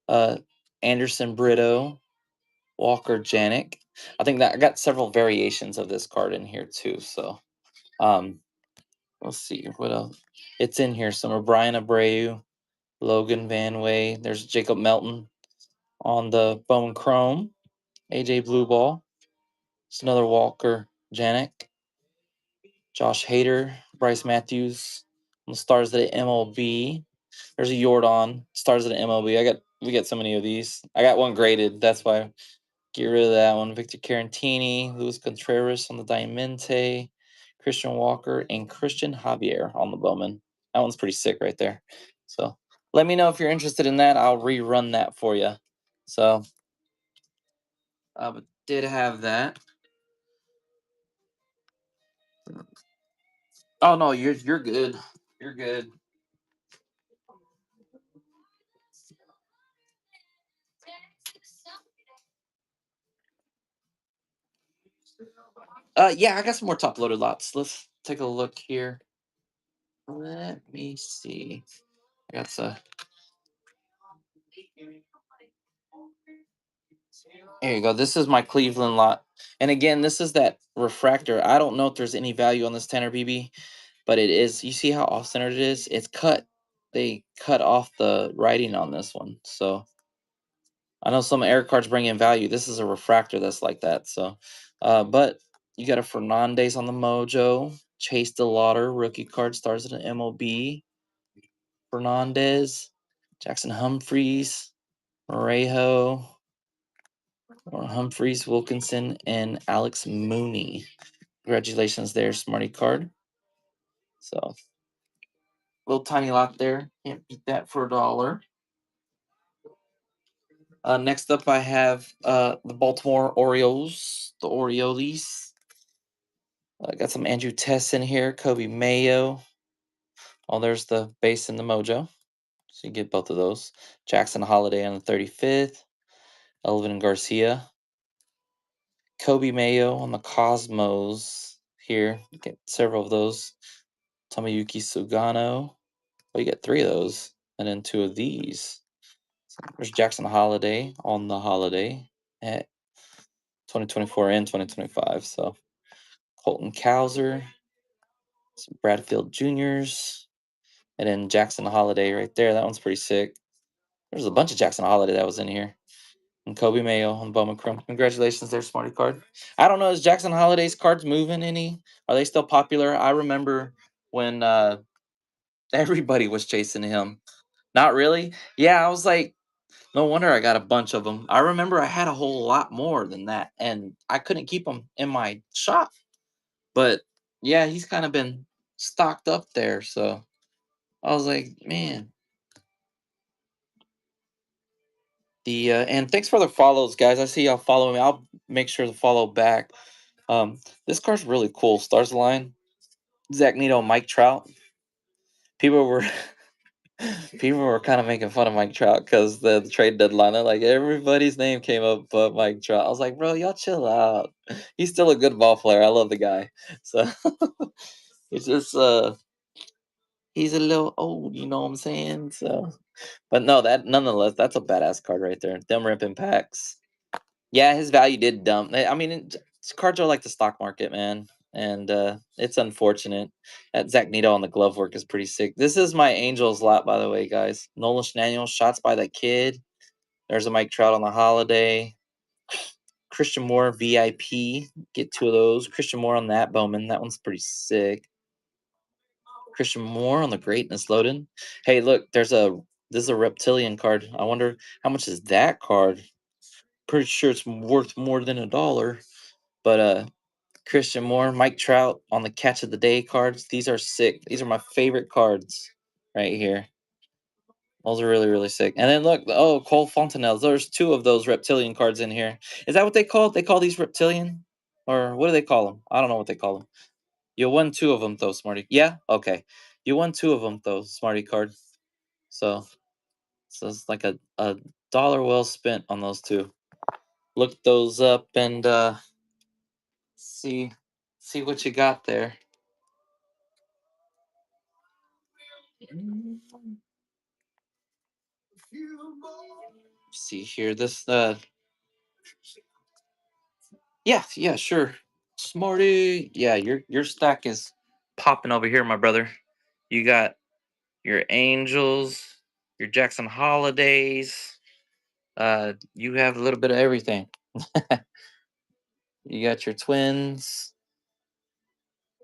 Uh, Anderson Brito, Walker Janik. I think that I got several variations of this card in here too. So, um, let's see what else. It's in here somewhere. Brian Abreu, Logan Van Way. There's Jacob Melton on the Bowman Chrome. AJ Blueball. It's another Walker Janik, Josh Hader, Bryce Matthews. On the stars of the MLB. There's a Jordan, stars of the MLB. We got so many of these. I got one graded. That's why get rid of that one. Victor Carantini, Luis Contreras on the Diamante, Christian Walker, and Christian Javier on the Bowman. That one's pretty sick right there. So let me know if you're interested in that. I'll rerun that for you. So did have that. Oh no, you're good. You're good. Yeah, I got some more top loaded lots. Let's take a look here. Let me see. I got some. Here you go. This is my Cleveland lot. And again, this is that refractor. I don't know if there's any value on this Tanner BB, but it is. You see how off centered it is? It's cut. They cut off the writing on this one. So I know some air cards bring in value. This is a refractor that's like that. So, but you got a Fernandez on the Mojo. Chase DeLauder, rookie card, stars at an MLB. Fernandez, Jackson Humphreys, Morejo, Humphreys, Wilkinson, and Alex Mooney. Congratulations there, Smarty card. So, little tiny lot there. Can't beat that for $1. Next up, I have the Baltimore Orioles, the Orioles. I got some Andrew Tess in here, Kobe Mayo. Oh, there's the base and the Mojo. So you get both of those. Jackson Holiday on the 35th. Elvin Garcia. Kobe Mayo on the Cosmos here. Get several of those. Tomoyuki Sugano. Oh, you get 3 of those. And then 2 of these. So there's Jackson Holiday on the Holiday at 2024 and 2025. So Colton Cowser, some Bradfield Juniors, and then Jackson Holiday right there. That one's pretty sick. There's a bunch of Jackson Holiday that was in here. And Kobe Mayo on Bowman Chrome. Congratulations there, Smarty card. I don't know, is Jackson Holiday's cards moving any? Are they still popular? I remember when everybody was chasing him. Not really? Yeah, I was like, no wonder I got a bunch of them. I remember I had a whole lot more than that, and I couldn't keep them in my shop. But yeah, he's kind of been stocked up there. So I was like, man. The and thanks for the follows, guys. I see y'all following me. I'll make sure to follow back. This card's really cool. Stars Line, Zach Neto, Mike Trout. People were people were kind of making fun of Mike Trout because the trade deadline. They're like everybody's name came up but Mike Trout. I was like, bro, y'all chill out. He's still a good ball player. I love the guy. So it's just he's a little old, you know what I'm saying? So but no, that nonetheless, that's a badass card right there. Them ripping packs. Yeah, his value did dump. I mean, cards are like the stock market, man, and it's unfortunate. That Zach Neto on the glove work is pretty sick. This is my Angels lot, by the way, guys. Nolan Schnaniel, shots by that kid. There's a Mike Trout on the Holiday. Christian Moore VIP, get 2 of those. Christian Moore on that Bowman, that one's pretty sick. Christian Moore on the Greatness loaded. Hey, look, this is a reptilian card. I wonder how much is that card. Pretty sure it's worth more than $1. But Christian Moore, Mike Trout on the catch of the day cards. These are sick. These are my favorite cards right here. Those are really, really sick. And then look, oh, Cole Fontanelle. There's 2 of those reptilian cards in here. Is that what they call it? They call these reptilian? Or what do they call them? I don't know what they call them. You won 2 of them though, Smarty. Yeah? Okay. You won 2 of them though, Smarty card. So it's like a dollar well spent on those 2. Look those up and see what you got there. See here, this yeah, sure. Smarty. Yeah, your stack is popping over here, my brother. You got your Angels, your Jackson Holidays. You have a little bit of everything. You got your Twins.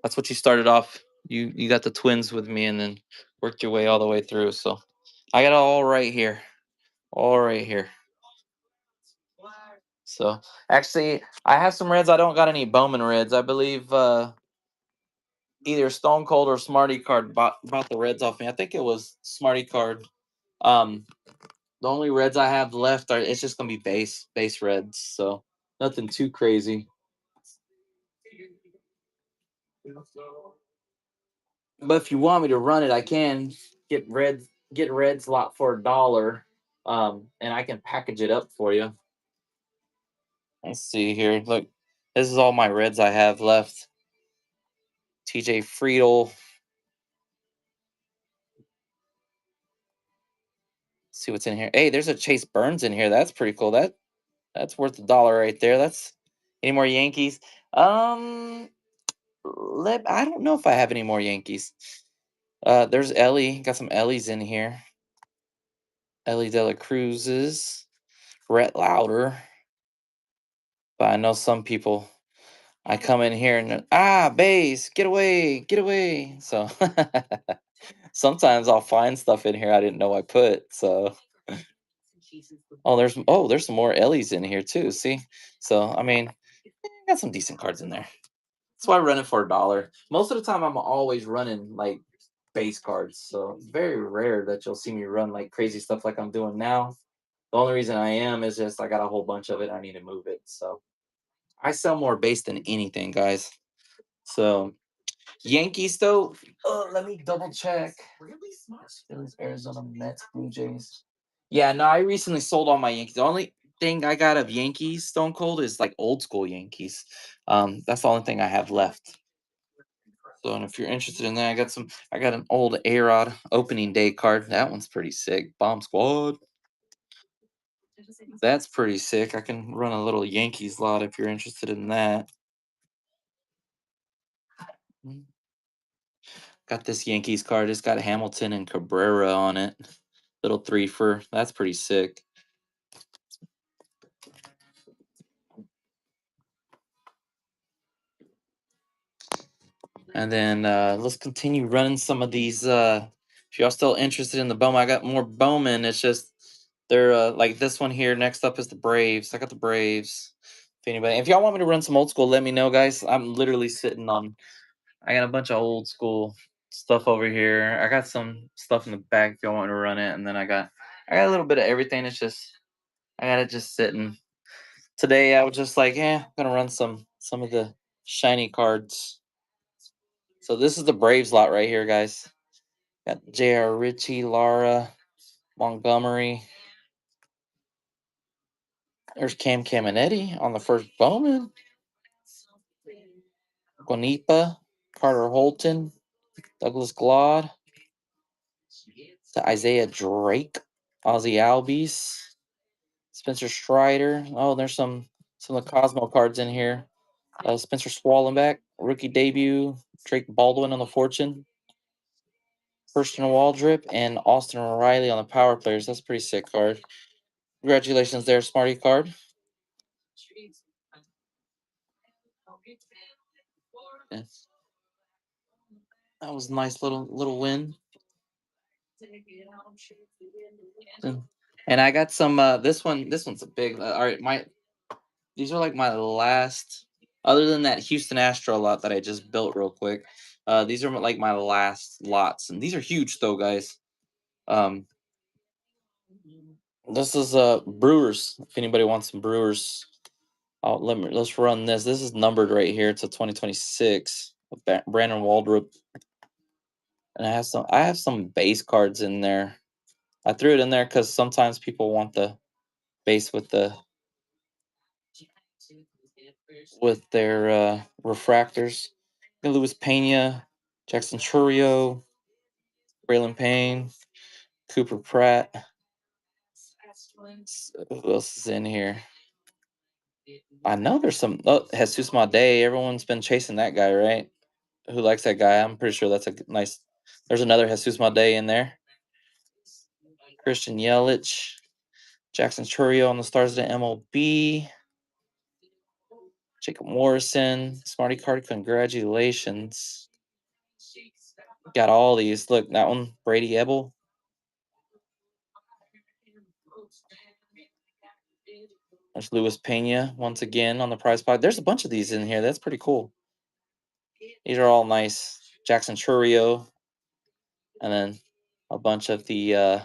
That's what you started off. You got the Twins with me, and then worked your way all the way through. So I got it all right here, all right here. So actually, I have some reds. I don't got any Bowman reds. I believe either Stone Cold or Smarty Card bought the reds off me. I think it was Smarty Card. Um, the only reds I have left are it's just gonna be base reds. So nothing too crazy. But if you want me to run it, I can get reds lot for $1. And I can package it up for you. Let's see here. Look, this is all my reds I have left. TJ Friedel. See what's in here. Hey, there's a Chase Burns in here. That's pretty cool. That's worth $1 right there. That's any more Yankees? Um, I don't know if I have any more Yankees. There's Ellie. Got some Ellies in here. Ellie De La Cruz's. Rhett Lauder. But I know some people. I come in here and base, get away, get away. So sometimes I'll find stuff in here I didn't know I put. So there's some more Ellie's in here too. See, so I mean, got some decent cards in there. That's why I run it for $1. Most of the time, I'm always running like base cards. So it's very rare that you'll see me run like crazy stuff like I'm doing now. The only reason I am is just I got a whole bunch of it. I need to move it. So I sell more base than anything, guys. So Yankees though. Let me double check. Phillies, Arizona, Mets, Blue Jays. Yeah, no, I recently sold all my Yankees. The only thing I got of Yankees Stone Cold is like old school Yankees. That's the only thing I have left. So, and if you're interested in that, I got an old A-Rod opening day card. That one's pretty sick. Bomb Squad. That's pretty sick. I can run a little Yankees lot if you're interested in that. Mm. Got this Yankees card. It's got Hamilton and Cabrera on it. Little three for that's pretty sick. And then let's continue running some of these. If y'all still interested in the Bowman, I got more Bowman. It's just they're like this one here. Next up is the Braves. I got the Braves. If y'all want me to run some old school, let me know, guys. I'm literally sitting on. I got a bunch of old school stuff over here. I got some stuff in the back if y'all want me to run it, and then I got a little bit of everything. It's just I got it just sitting. Today I was just like, I'm gonna run some of the shiny cards. So this is the Braves lot right here, guys. Got J.R. Ritchie, Lara, Montgomery. There's Cam Caminetti on the first Bowman. Guanipa, Carter Holton, Douglas Glod, to Isaiah Drake, Ozzy Albies, Spencer Strider. Oh, there's some of the Cosmo cards in here. Spencer Swallenbeck, rookie debut. Drake Baldwin on the Fortune. Christian Waldrip and Austin Riley on the Power Players. That's a pretty sick card. Congratulations there, Smarty card. Yeah, that was a nice little win. And I got some. This one's a big. All right, these are like my last. Other than that Houston Astro lot that I just built real quick, these are like my last lots, and these are huge though, guys. Um, this is Brewers. If anybody wants some Brewers, let's run this. This is numbered right here to 2026. Brandon Waldrop, and I have some base cards in there. I threw it in there because sometimes people want the base with their refractors. Luis Pena, Jackson Churio, Braylon Payne, Cooper Pratt. Who else is in here? I know there's some. Oh, Jesus Day. Everyone's been chasing that guy, right? Who likes that guy? I'm pretty sure that's a nice. There's another Jesus Day in there. Christian Yelich, Jackson Churio on the Stars of the MLB. Jacob Morrison, Smarty card, congratulations. Got all these. Look, that one, Brady Ebel. There's Luis Pena once again on the prize pod. There's a bunch of these in here. That's pretty cool. These are all nice. Jackson Churio, and then a bunch of the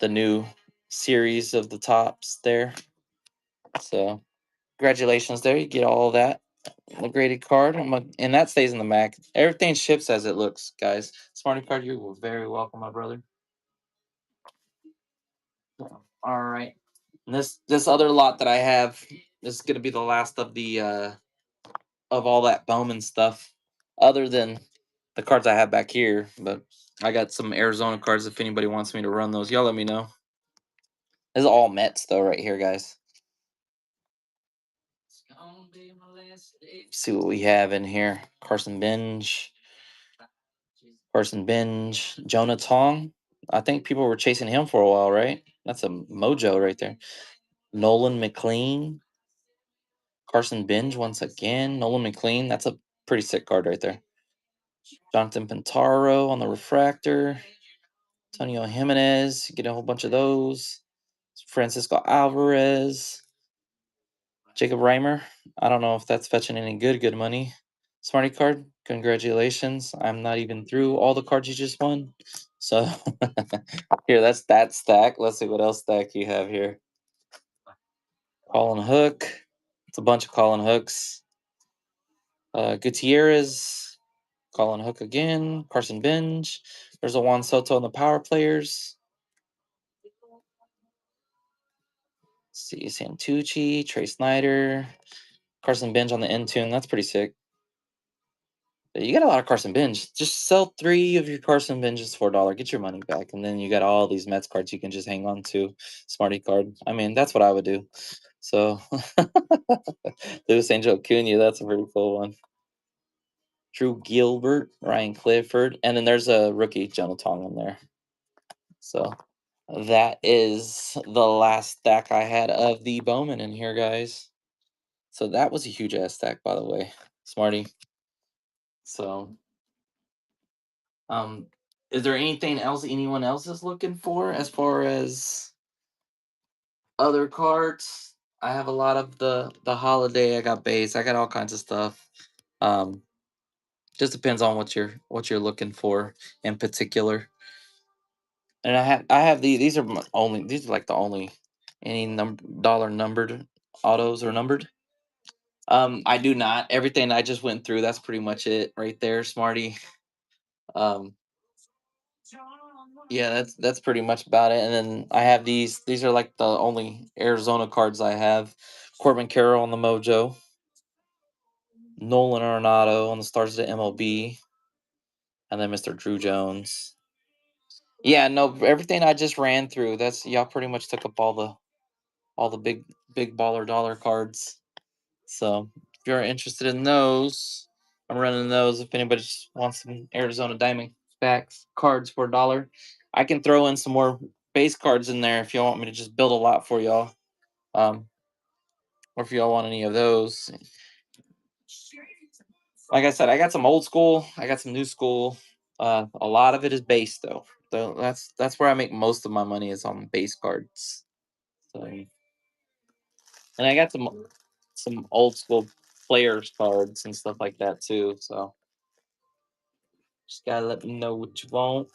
new series of the tops there. So congratulations there. You get all of that. A graded card. And that stays in the Mac. Everything ships as it looks, guys. Smarty card, you were very welcome, my brother. All right. And this other lot that I have, this is gonna be the last of the of all that Bowman stuff, other than the cards I have back here. But I got some Arizona cards if anybody wants me to run those. Y'all let me know. This is all Mets though, right here, guys. See what we have in here. Carson Bench. Jonah Tong. I think people were chasing him for a while, right? That's a mojo right there. Nolan McLean. Carson Benj once again. Nolan McLean. That's a pretty sick card right there. Jonathan Pintaro on the refractor. Antonio Jimenez. Get a whole bunch of those. Francisco Alvarez. Jacob Reimer. I don't know if that's fetching any good money. Smarty card. Congratulations. I'm not even through all the cards you just won. So here, that's that stack. Let's see what else stack you have here. Colin Hook. It's a bunch of Colin Hooks. Gutierrez. Colin Hook again. Carson Benj. There's a Juan Soto on the power players. Let's see, Santucci, Trey Snyder, Carson Benj on the end tune. That's pretty sick. You got a lot of Carson Benj. Just sell 3 of your Carson Benjes for $1. Get your money back, and then you got all these Mets cards you can just hang on to. Smarty card. I mean, that's what I would do. So, Luis Angel Acuna. That's a pretty cool one. Drew Gilbert, Ryan Clifford, and then there's a rookie, Jonah Tong, in there. So that is the last stack I had of the Bowman in here, guys. So that was a huge ass stack, by the way, Smarty. So, is there anything else anyone else is looking for as far as other cards? I have a lot of the holiday. I got base. I got all kinds of stuff. Um, just depends on what you're looking for in particular. And I have these are these are like the only any dollar numbered autos are numbered. I do not. Everything I just went through, that's pretty much it right there, Smarty. Um, yeah, that's pretty much about it. And then I have these. These are like the only Arizona cards I have. Corbin Carroll on the Mojo. Nolan Arenado on the Stars of the MLB. And then Mr. Drew Jones. Yeah, no, everything I just ran through. That's y'all pretty much took up all the big baller dollar cards. So if you're interested in those, I'm running those. If anybody just wants some Arizona Diamondbacks cards for $1, I can throw in some more base cards in there if y'all want me to just build a lot for y'all. Or if y'all want any of those. Like I said, I got some old school, I got some new school. A lot of it is base though. So that's where I make most of my money is on base cards. So, and I got some old school players cards and stuff like that too. So just gotta let me know what you want.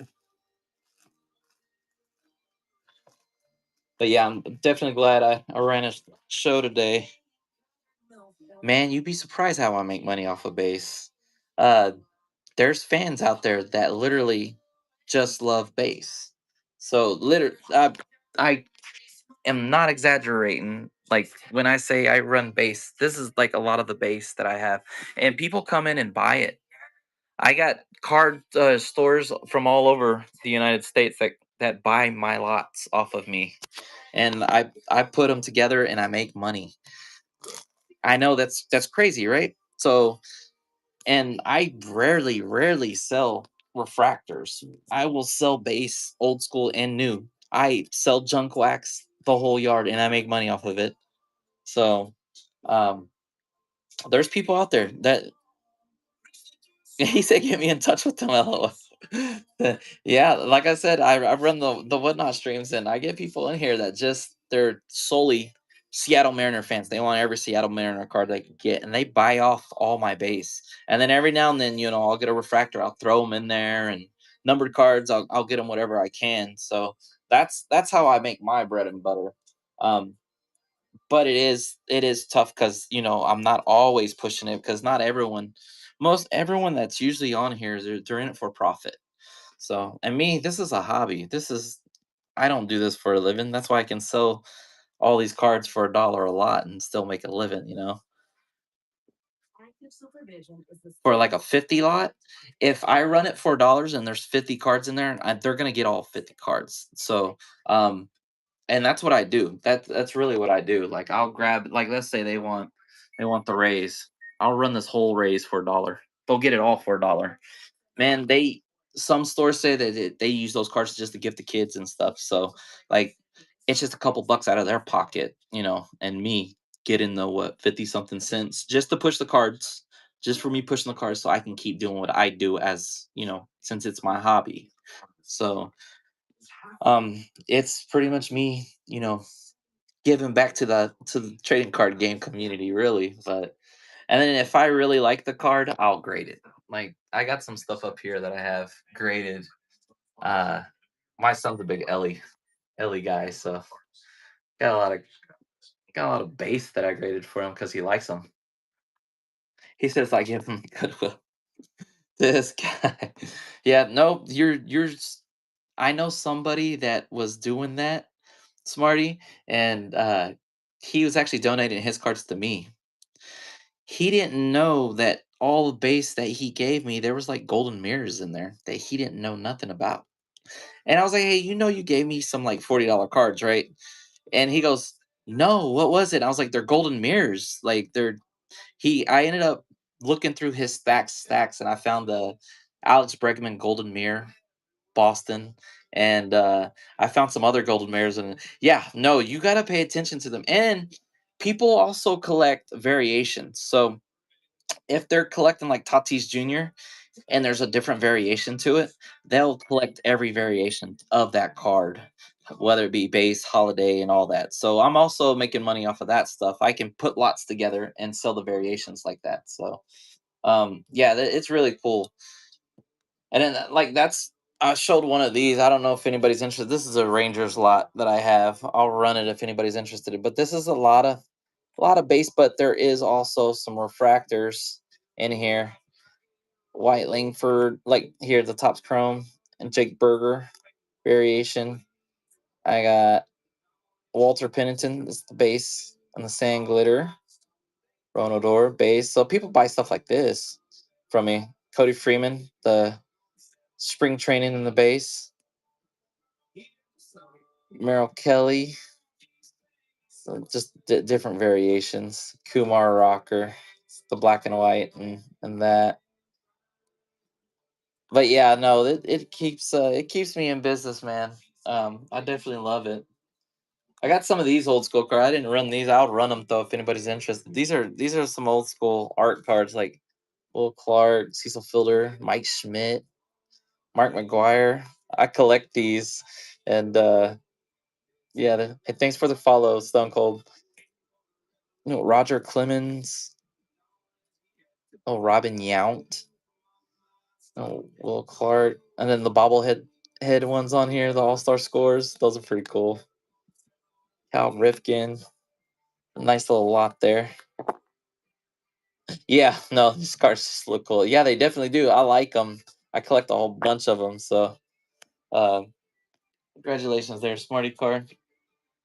But yeah, I'm definitely glad I ran a show today. Man, you'd be surprised how I make money off of base. Uh, there's fans out there that literally just love base. So literally, I am not exaggerating. Like when I say I run base, this is like a lot of the base that I have, and people come in and buy it. I got card stores from all over the United States that buy my lots off of me, and I put them together and I make money. I know that's crazy, right? So, and I rarely sell refractors. I will sell base, old school, and new. I sell junk wax the whole yard, and I make money off of it. So, um, There's people out there that he said, "Get me in touch with them." LOL. Yeah, like I said, I run the whatnot streams, and I get people in here that just they're solely Seattle Mariner fans. They want every Seattle Mariner card they can get, and they buy off all my base. And then every now and then, I'll get a refractor. I'll throw them in there, and numbered cards. I'll get them whatever I can. So that's how I make my bread and butter. Um, but it is tough because I'm not always pushing it because not everyone, most everyone that's usually on here, they're in it for profit. So, and me, this is a hobby. I don't do this for a living. That's why I can sell all these cards for $1 a lot and still make a living. For like a 50 lot, if I run it for dollars and there's 50 cards in there, they're gonna get all 50 cards. So, um, and that's what I do. That's really what I do. Like I'll grab, like, let's say they want the raise. I'll run this whole raise for $1. They'll get it all for $1. Man, some stores say that they use those cards just to give the kids and stuff. So like it's just a couple bucks out of their pocket, and me getting the what 50 something cents just to push the cards, just for me pushing the cards so I can keep doing what I do as, since it's my hobby. So it's pretty much me, giving back to the trading card game community, really. But and then if I really like the card, I'll grade it. Like I got some stuff up here that I have graded. Uh, my son's a big Ellie guy, so got a lot of got a lot of base that I graded for him because he likes them. He says I give him goodwill. This guy, yeah, no, I know somebody that was doing that, Smarty, and he was actually donating his cards to me. He didn't know that all the base that he gave me, there was like golden mirrors in there that he didn't know nothing about. And I was like, "Hey, you gave me some like $40 cards, right?" And he goes, "No, what was it?" I was like, "They're golden mirrors. Like I ended up looking through his stacks and I found the Alex Bregman golden mirror, Boston, and I found some other golden mirrors, and yeah, no, you got to pay attention to them. And people also collect variations. So if they're collecting like Tatis Jr. and there's a different variation to it, they'll collect every variation of that card, whether it be base, holiday, and all that. So I'm also making money off of that stuff. I can put lots together and sell the variations like that. So yeah, it's really cool. And then like I showed one of these. I don't know if anybody's interested. This is a Rangers lot that I have. I'll run it if anybody's interested. But this is a lot of base, but there is also some refractors in here. White Langford, like here, the top's chrome, and Jake Berger variation. I got Walter Pennington, this is the base, and the sand glitter. Ronodor base. So people buy stuff like this from me. Cody Freeman, the spring training in the base. Merrill Kelly, so just different variations. Kumar Rocker, the black and white, and that. But yeah, no, it keeps me in business, man. I definitely love it. I got some of these old school cards. I didn't run these. I'll run them though if anybody's interested. These are some old school art cards like Will Clark, Cecil Fielder, Mike Schmidt, Mark McGuire. I collect these, and yeah. Hey, thanks for the follow, Stone Cold. Roger Clemens. Oh, Robin Yount. Oh, Will Clark, and then the bobblehead head ones on here, the All Star scores. Those are pretty cool. Cal Rifkin. Nice little lot there. Yeah, no, these cards just look cool. Yeah, they definitely do. I like them. I collect a whole bunch of them. So, uh, congratulations there, Smarty card.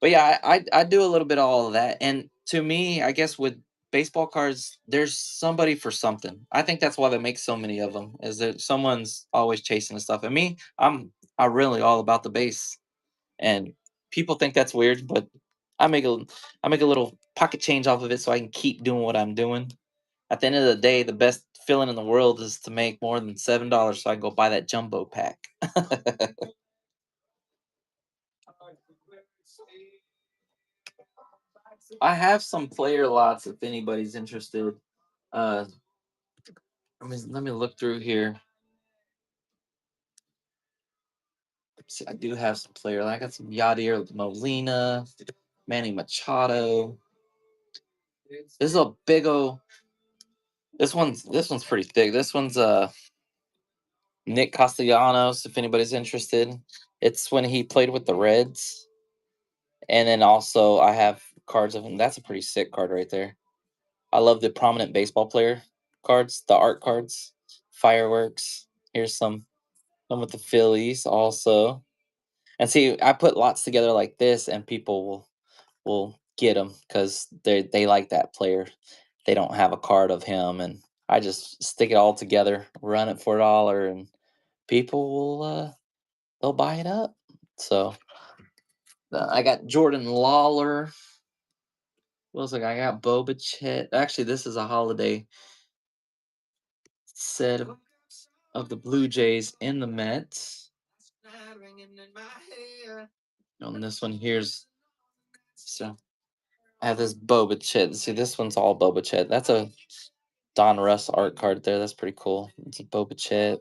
But yeah, I do a little bit of all of that. And to me, I guess with baseball cards, there's somebody for something. I think that's why they make so many of them. Is that someone's always chasing the stuff. And me, I'm really all about the base. And people think that's weird, but I make a I make a little pocket change off of it so I can keep doing what I'm doing. At the end of the day, the best feeling in the world is to make more than $7 so I can go buy that jumbo pack. I have some player lots if anybody's interested. Uh, let me look through here. See, I do have some players. I got some Yadier Molina, Manny Machado. This is a big o. This one's pretty thick. This one's Nick Castellanos. If anybody's interested, it's when he played with the Reds, and then also I have cards of him. That's a pretty sick card right there. I love the prominent baseball player cards, the art cards, fireworks. Here's some with the Phillies also. And see, I put lots together like this, and people will get them because they like that player. They don't have a card of him, and I just stick it all together, run it for $1, and people will they'll buy it up. So I got Jordan Lawler. What else I got Boba Chet. Actually, this is a holiday set of the Blue Jays in the Mets. On this one, here's so I have this Boba Chet. See, this one's all Boba Chet. That's a Don Russ art card there. That's pretty cool. It's a Boba Chet.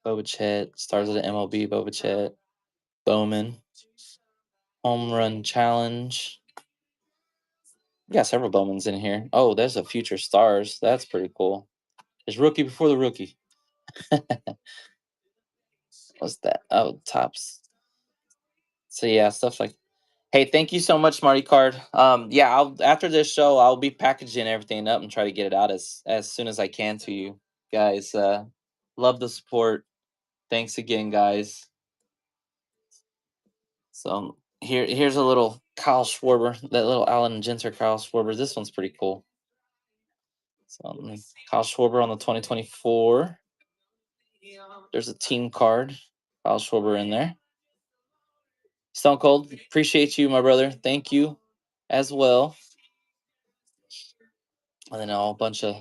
Boba Chet. Stars of the MLB. Boba Chet. Bowman. Home Run Challenge. We got several Bowmans in here. Oh, there's a Future Stars. That's pretty cool. There's Rookie Before the Rookie. What's that? Oh, Tops. So yeah, stuff like. Hey, thank you so much, Smarty Card. Yeah, I'll after this show, I'll be packaging everything up and try to get it out as soon as I can to you guys. Love the support. Thanks again, guys. So here's a little Kyle Schwarber, that little Alan Ginter Kyle Schwarber. This one's pretty cool. So Kyle Schwarber on the 2024. There's a team card. Kyle Schwarber in there. Stone Cold, appreciate you, my brother. Thank you as well. And then a whole bunch of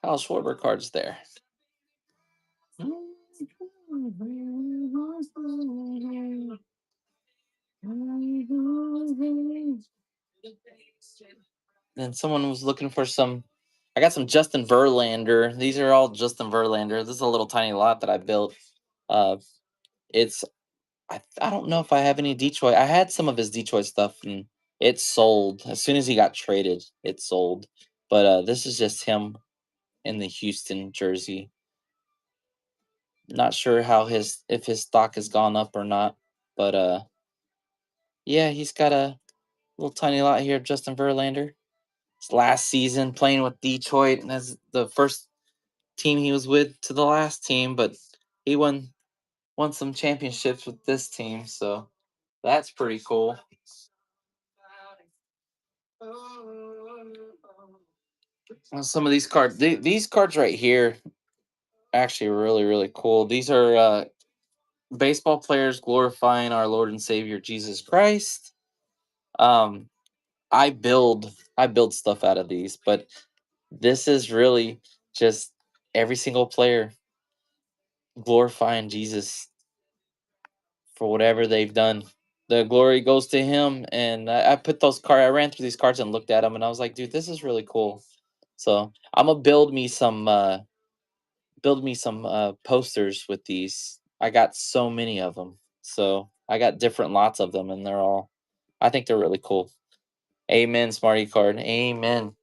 Kyle Schwarber cards there. Then someone was looking for some. I got some Justin Verlander. These are all Justin Verlander. This is a little tiny lot that I built. Uh, it's I don't know if I have any Detroit. I had some of his Detroit stuff, and it sold as soon as he got traded. It sold, but this is just him in the Houston jersey. Not sure how if his stock has gone up or not, but yeah, he's got a little tiny lot here. Justin Verlander. His last season playing with Detroit, and that's the first team he was with to the last team, but he won some championships with this team, so that's pretty cool. Some of these cards, these cards right here, actually really cool. These are baseball players glorifying our Lord and Savior Jesus Christ. Um, I build stuff out of these, but this is really just every single player glorifying Jesus for whatever they've done. The glory goes to him, and I put those cards. I ran through these cards and looked at them, and I was like, dude, this is really cool. So I'm gonna build me some posters with these. I got so many of them, so I got different lots of them, and I think they're really cool. Amen, Smarty Card. Amen.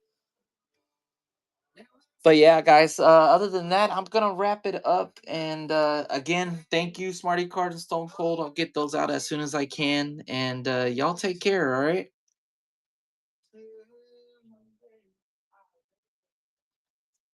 But yeah, guys. Other than that, I'm gonna wrap it up. And again, thank you, Smarty Card and Stone Cold. I'll get those out as soon as I can. And y'all take care. All right.